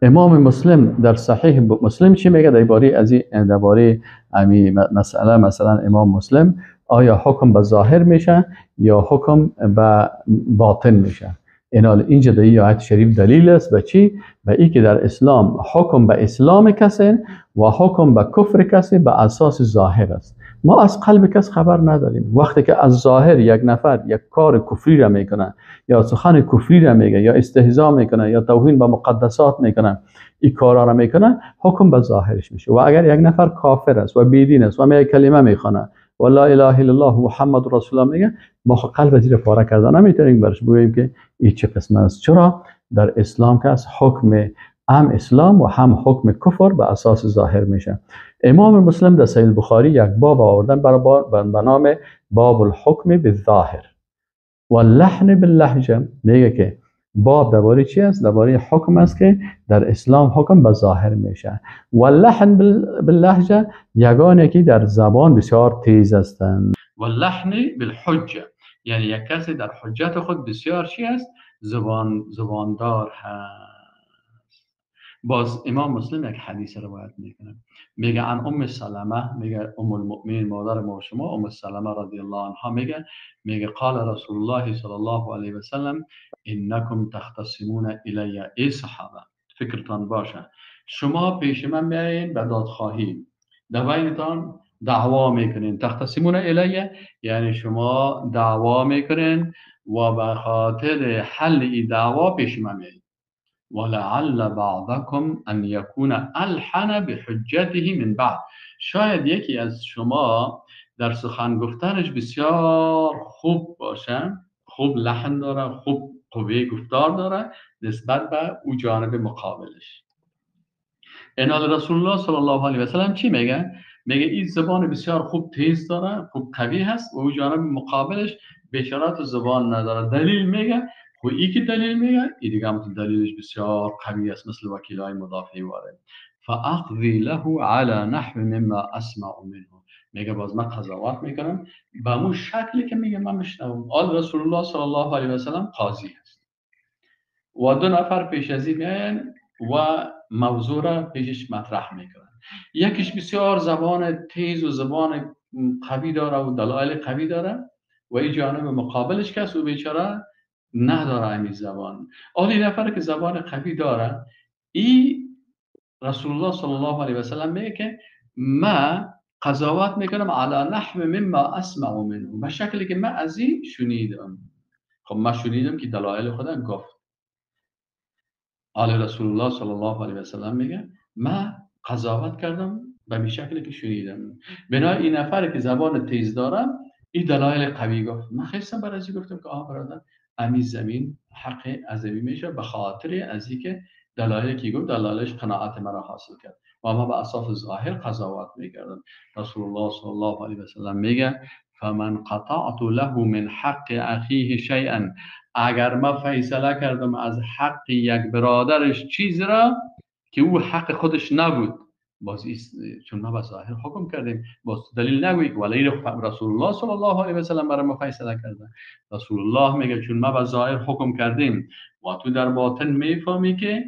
امام مسلم در صحیح مسلم چی میگه درباره امی مسئله؟ مثلا امام مسلم آیا حکم به ظاهر میشه یا حکم به باطن میشه؟ اینجا در این آیت شریف دلیل است به چی؟ به این که در اسلام حکم به اسلام کسی و حکم به کفر کسی به اساس ظاهر است. ما از قلب کس خبر نداریم. وقتی که از ظاهر یک نفر یک کار کفری را میکنه یا سخن کفری را میگه یا استهزا میکنه یا توهین به مقدسات میکنه، این کارا را میکنه، حکم به ظاهرش میشه. و اگر یک نفر کافر است و بیدین است و می کلمه میخونه و لا اله الا الله محمد رسول الله میگه، ما قلب زیر پاره کرده نمیتونیم برش بگوییم که این چه قسم است. چرا؟ در اسلام که از حکم هم اسلام و هم حکم کفر به اساس ظاهر میشه. امام مسلم در صحیح بخاری یک باب آوردن به نام باب الحکم بالظاهر و لحن باللهجه. میگه که باب درباره چی است؟ درباره حکم است که در اسلام حکم به ظاهر میشه. و لحن باللهجه یگانه که در زبان بسیار تیز هستند. و لحن بالحجه یعنی یک کسی در حجت خود بسیار چی است؟ زباندار هست. باز امام مسلم یک حدیث روایت میکنه، میگه عن ام سلمه، میگه ام المؤمنین مادر ما و شما ام سلمه رضی الله عنها میگه قال رسول الله صلی الله علیه و سلم انکم تختصمون الی. ای صحابه فکرتان باشه شما پیش من میایین به دادخواهی، در بینتان دعوا میکنین. تختصمون الی یعنی شما دعوا میکنین و به خاطر حل این دعوا پیش من میایین. ولعل بعضکم ان یکون الحن بحجته من بعد. شاید یکی از شما در سخن گفتنش بسیار خوب باشه، خوب لحن داره، خوب قوه گفتار داره نسبت به او جانب مقابلش. اینال رسول الله صلی الله علیه و سلم چی میگه؟ میگه این زبان بسیار خوب تیز داره، خوب قوی هست و او جانب مقابلش بیشارت زبان نداره. دلیل میگه و ای که دلیل میگه این دیگه هم دلیلش بسیار قوی است، مثل وکیلای مدافعی وارد. فاقضی له على نحو مما اسمع منه. میگه باز من قضاوت میکنم به اون شکلی که میگه من میشنوم. آل رسول الله صلی الله علیه و سلم قاضی است و دو نفر پیش از این میاین و موضوع را پیشش مطرح میکنن. یکیش بسیار زبان تیز و زبان قوی داره و دلایل قوی داره و این جانب مقابلش کس و بیچاره نداره همین زبان. این نفر که زبان قوی داره، این رسول الله صلی الله علیه و سلم میگه که ما قضاوت میکنم علی نحو مما اسمع منه، به شکلی که من از این شنیدم. خب من شنیدم که دلایل خودم گفت. آل رسول الله صلی الله علیه و سلم میگه من قضاوت کردم به می شکلی که شنیدم. بنای این نفر که زبان تیز داره این دلایل قوی گفت. من خیستم بر ازی گفتم که برادر امی زمین حق ازوی میشه به خاطر ازی که دلایلی که گفت دلایلش قناعت مرا حاصل کرد و ما به اساس ظاهر قضاوت میکردم. رسول الله صلی الله علیه و سلم میگه فمن قطعت له من حق اخیه شیئا، اگر ما فیصله کردم از حق یک برادرش چیز را که او حق خودش نبود، باز چون ما به ظاهر حکم کردیم، باز دلیل نگویی که ولی رسول الله صلی الله علیه و سلم برای ما فیصله کرده. رسول الله میگه چون ما به ظاهر حکم کردیم و تو در باطن میفهمی که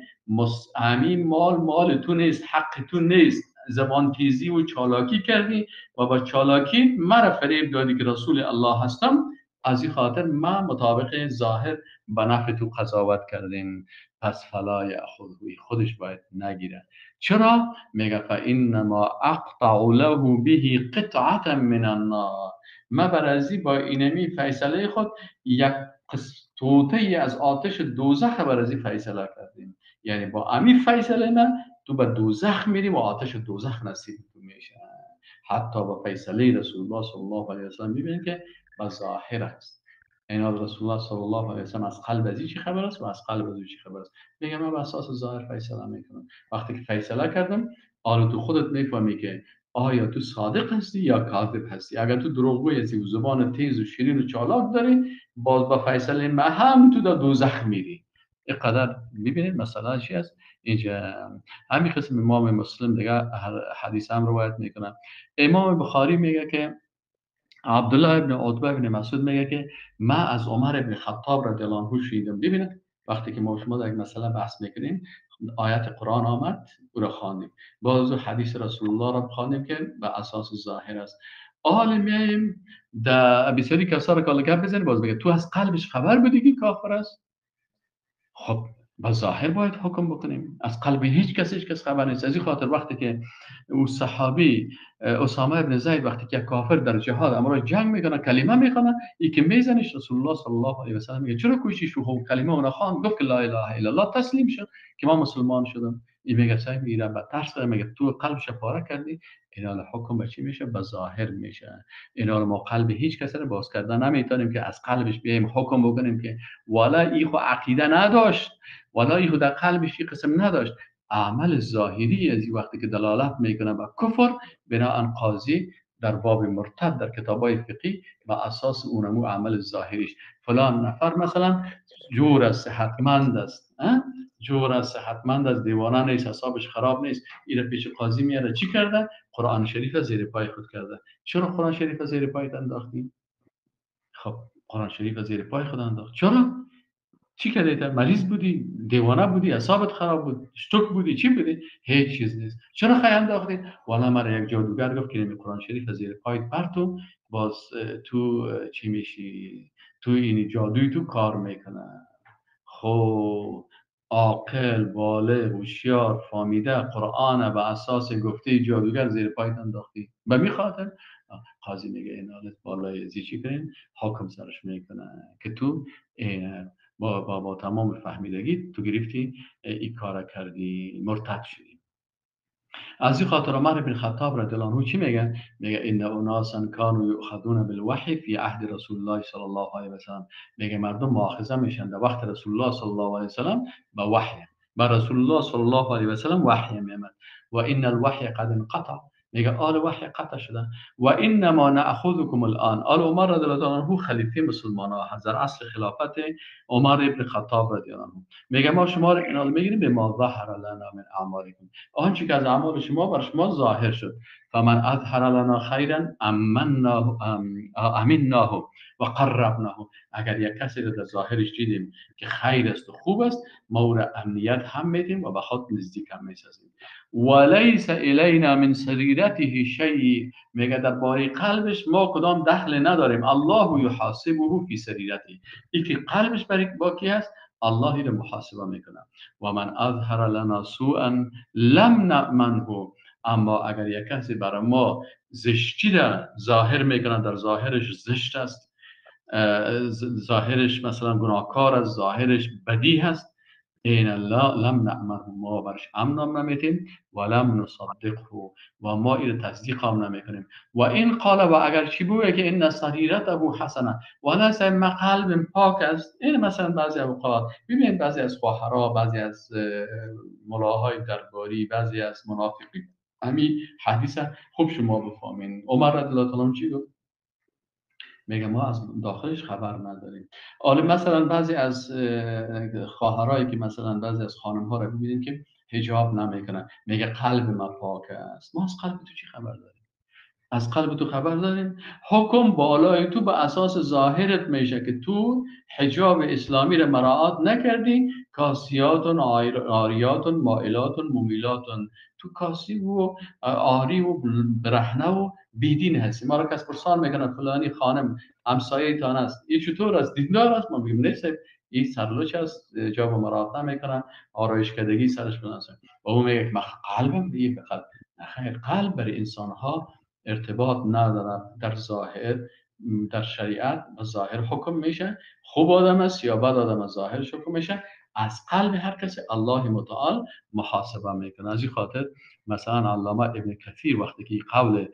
همین مال تو نیست، حق تو نیست، زبان تیزی و چالاکی کردی و با چالاکی مرا فریب دادی که رسول الله هستم، از این خاطر ما مطابق ظاهر به نفع تو قضاوت کردیم، پس فلا یأخذه، خودش باید نگیره. چرا؟ میگه فانما اقطع له به قطعه من النار. ما برازی با اینمی فیصله خود یک توته از آتش دوزخ برازی فیصله کردیم. یعنی با امی فیصله من تو به دوزخ میری و آتش دوزخ نصیب تو میشه. حتی با فیصله رسول الله صلی الله علیه و سلم میبینید که با ظاهر است. این رسول الله صلی الله علیه و سلم از قلب ازی چی خبر است و از قلب ازی چی خبر است. میگم من به اساس ظاهر فیصله میکنم. وقتی که فیصله کردم، آره تو خودت میفهمی که آیا تو صادق هستی یا کاذب هستی. اگر تو دروغگویی هستی و زبان تیز و شیرین و چالاک داری، باز با فیصله من هم تو در دوزخ میری. اینقدر ببینید مثلا چی است اینجا. همین قسم امام مسلم دیگه حدیث هم روایت میکنه. امام بخاری میگه که عبدالله ابن عتبه ابن مسعود میگه که ما از عمر ابن خطاب رضی الله عنه شنیدم. ببینید وقتی که ما شما در یک مسئله بحث میکنیم، آیت قرآن آمد او را خواندیم، باز حدیث رسول الله را خواندیم که به اساس ظاهر است. حال میایم در بسیاری کسا را که گپ بزنیم، باز بگه تو از قلبش خبر بودی که کافر است. خب به ظاهر باید حکم بکنیم، از قلب هیچ کس خبر نیست. از این خاطر وقتی که او صحابی اسامه ابن زید وقتی که کافر در جهاد امر جنگ میکنه کلمه میخونه، این که میزنش رسول الله صلی الله علیه و سلم میگه چرا کوشش رو کلمه اون خان گفت که لا اله الا الله تسلیم شد که ما مسلمان شدم. این میگه صاحب میگه به ترس میگه تو قلبش پاره کردی. اینا حکم به چی میشه؟ به ظاهر میشه. اینا ما قلب هیچ کس رو باز کردن نمیتونیم که از قلبش بیایم حکم بکنیم که والا این خو عقیده نداشت، والا این خو در قلبش این قسم نداشت. عمل ظاهری از این وقتی که دلالت میکنه به کفر، بناهن قاضی در باب مرتد در کتابای فقهی و اساس اونمو عمل ظاهریش فلان نفر مثلا جور است، صحتمند است، جور است، صحتمند است، دیوانه نیست، حسابش خراب نیست، این پیش قاضی میاره چی کرده؟ قرآن شریف زیر پای خود کرده. چرا قرآن شریف زیر پای انداختی؟ خب قرآن شریف زیر پای خود انداخت. چرا؟ چی کردی؟ مریض بودی، دیوانه بودی، اعصابت خراب بود، شتوک بودی، چی بودی؟ هیچ چیز نیست. چرا خیال انداختی؟ والا مرا یک جادوگر گفت که نمی قرآن شریف زیر پایت پرتو، باز تو چی میشی؟ تو این جادوی تو کار میکنه. خب عاقل، بالغ، هوشیار فهمیده قرآن به اساس گفته جادوگر زیر پایت انداختی. به می خاطر قاضی میگه این حالت بالای ازی چی کنین؟ حکم سرش میکنه که تو با تمام فهمیدگی تو گرفتی این کار کردی، مرتد شدی. از این خاطر عمر بن خطاب رضی الله عنه چی میگه؟ میگه ان اناسا كانوا یؤخذون بالوحی فی عهد رسول الله صلی الله علیه و سلم. میگه مردم مؤاخذه میشن در وقت رسول الله صلی الله علیه و سلم به وحی. با رسول الله صلی الله علیه و سلم وحی میامد و ان الوحی قد انقطع. میگه آل وحی قطع شده. و انما ناخذكم الان. آل عمر رضی الله عنه خلیفه مسلمان ها در اصل خلافت عمر ابن خطاب رضی الله عنه. میگه ما شما رو اینال میگیریم به ما ظهر لنا من اعمالکم، آنچه که از اعمال شما بر شما ظاهر شد. فمن اظهر لنا خیرا امناه امناه و قربناه. اگر یک کسی رو در ظاهرش دیدیم که خیر است و خوب است، ما او را امنیت هم میدیم و به خود نزدیک هم میسازیم. ولیس الینا من سریرته شیء. میگه در باره قلبش ما کدام دخل نداریم. الله یحاسبه فی سریرته. این که قلبش برای باقی است، الله این محاسبه میکنه. و من اظهر لنا سوءا لم نأمنه. اما اگر یک کسی برای ما زشتی را ظاهر میکنه، در ظاهرش زشت است، ظاهرش مثلا گناهکار است، ظاهرش بدی هست، این الله لم نأمنه، ما برش امن هم نمیتیم ولم نصدقه، و ما این تصدیق هم نمیکنیم. و این قال، و اگر چی بوده که این سریرت ابو حسنه ولی سیم قلب پاک است. این مثلا بعضی اوقات ببینید بعضی از خواهرها، بعضی از ملاهای درباری، بعضی از منافقین همین حدیث خوب شما بفهمین. عمر رضی الله عنه چی گفت؟ میگه ما از داخلش خبر نداریم. حالا مثلا بعضی از خواهرایی که مثلا بعضی از خانم ها رو ببینید که حجاب نمیکنن، میگه قلب ما پاک است. ما از قلب تو چی خبر داریم؟ از قلب تو خبر داریم؟ حکم بالای تو به اساس ظاهرت میشه که تو حجاب اسلامی رو مراعات نکردی، کاسیاتون، آریاتون، مائلاتون، ممیلاتون. تو کاسی و آری و برهنه و بیدین هستی. ما رو کس پرسان میکنه فلانی خانم همسایه تان است، این چطور است؟ دیندار است؟ ما میگیم نیست، این سرلوچ است، حجاب مراعات نمیکنه، آرایش کردگی سرش بناسه. و اون میگه که قلبم دیگه قلب. خیر، قلب برای انسان ها ارتباط نداره. در ظاهر، در شریعت و ظاهر حکم میشه. خوب آدم است یا بد آدم است، ظاهرش حکم میشه. از قلب هر کسی الله متعال محاسبه میکنه. از این خاطر مثلا علامه ابن کثیر وقتی که قول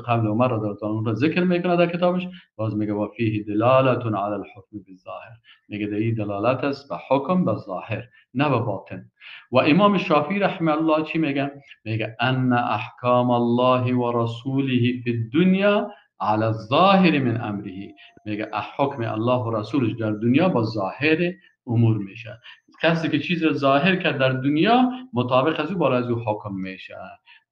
عمر رضی الله عنه را ذکر میکنه در کتابش، باز میگه و فیه دلالت علی الحکم بالظاهر. میگه در این دلالت است به حکم به ظاهر نه به باطن. و امام شافعی رحمه الله چی میگه؟ میگه ان احکام الله و رسوله فی الدنیا على الظاهر من امره. میگه حکم الله و رسولش در دنیا با ظاهر امور میشه. کسی که چیز رو ظاهر کرد در دنیا مطابق از او بالا از او حکم میشه.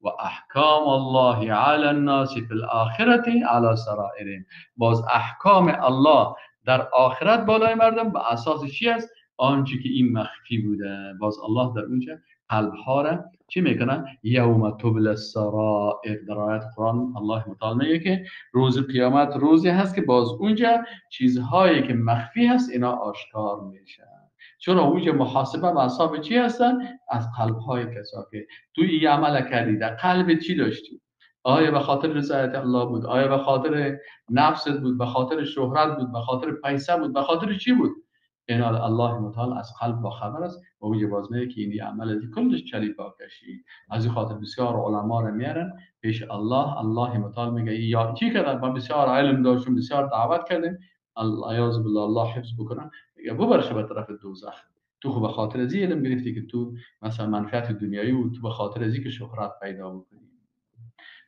و احکام الله علی الناس فی الاخره علی سرائرهم. باز احکام الله در آخرت بالای مردم به اساس چی است؟ آنچه که این مخفی بوده. باز الله در اونجا قلب ها را چی میکنه؟ یوم تبل السرائر. در آیت قرآن الله متعال میگه که روز قیامت روزی هست که باز اونجا چیزهایی که مخفی هست اینا آشکار میشه. چرا اوج محاسبه و حساب چی هستن؟ از قلب های کسا که تو این عمل کردی در قلب چی داشتی؟ آیا به خاطر رضایت الله بود؟ آیا به خاطر نفست بود؟ به خاطر شهرت بود؟ به خاطر پیسه بود؟ به خاطر چی بود؟ این الله متعال از قلب با خبر است و او باز میگه که این عمل از کلش چلی کشی. از این خاطر بسیار علما رو میارن پیش الله. الله متعال میگه یا چی کردن؟ ما بسیار علم داشتیم، بسیار دعوت کردیم، الله یعوذ بالله، الله حفظ بکنه، میگه ببرش به طرف دوزخ. تو خب به خاطر از علم گرفتی که تو مثلا منفعت دنیایی و تو به خاطر از که شهرت پیدا بکنی.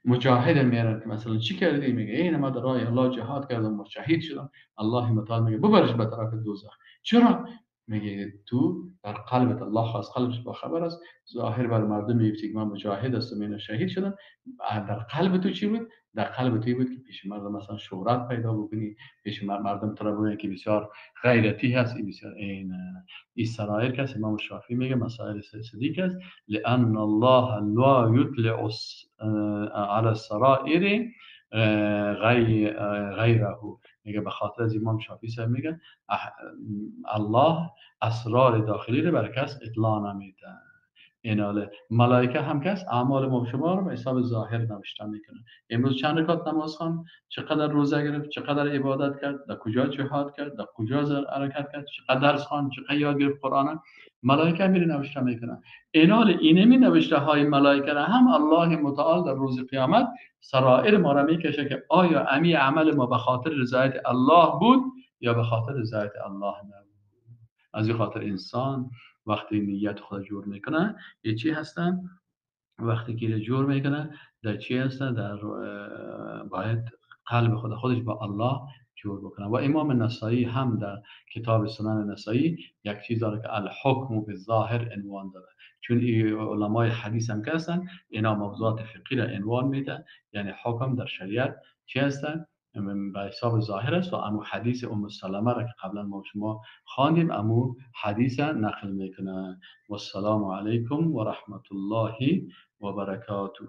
مجاهد میارن که مثلا چی کردی؟ میگه این ما در راه الله جهاد کردم و شهید شدم. الله متعال میگه ببرش به طرف دوزخ. چرا؟ میگه تو در قلبت الله از قلبش با خبر است. ظاهر بر مردم میگفتی که من مجاهد هستم این شهید شدم. در قلب تو چی بود؟ در قلب تو بود که پیش مردم مثلا شهرت پیدا بکنی، پیش مردم تو رو ببینن که بسیار غیرتی هست. این بسیار این سرایر که امام شافعی میگه مسائل صدیق است. لأن الله لا يطلع على السرائر غیره. میگه به خاطر از امام شافعی صاحب میگه الله اسرار داخلی رو برای کس اطلاع نمیده. این حاله ملائکه هم کس اعمال ما شما رو به حساب ظاهر نوشته میکنه. امروز چند رکعت نماز خوان، چقدر روزه گرفت، چقدر عبادت کرد، در کجا جهاد کرد، در کجا حرکت کرد، چقدر درس خوان، چقدر یاد گرفت قرآن، ملائکه میری نوشته میکنه. این حال اینمی نوشته های ملائکه را هم الله متعال در روز قیامت سرائر ما را میکشه که آیا امی عمل ما به خاطر رضایت الله بود یا به خاطر رضایت الله نبود. از این خاطر انسان وقتی نیت خود جور میکنه یه چی هستن، وقتی که جور میکنه در چی هستن، در باید قلب خودش با الله جور بکنه. و امام نسایی هم در کتاب سنن نسایی یک چیز داره که الحکم بالظاهر عنوان داره، چون علمای حدیث هم که هستن اینا موضوعات فقهی را عنوان میده، یعنی حکم در شریعت چی هستن به حساب ظاهر است. و امو حدیث ام سلمه را که قبلا ما شما خواندیم امو حدیث نقل میکنه. و السلام علیکم و رحمت الله و برکاته.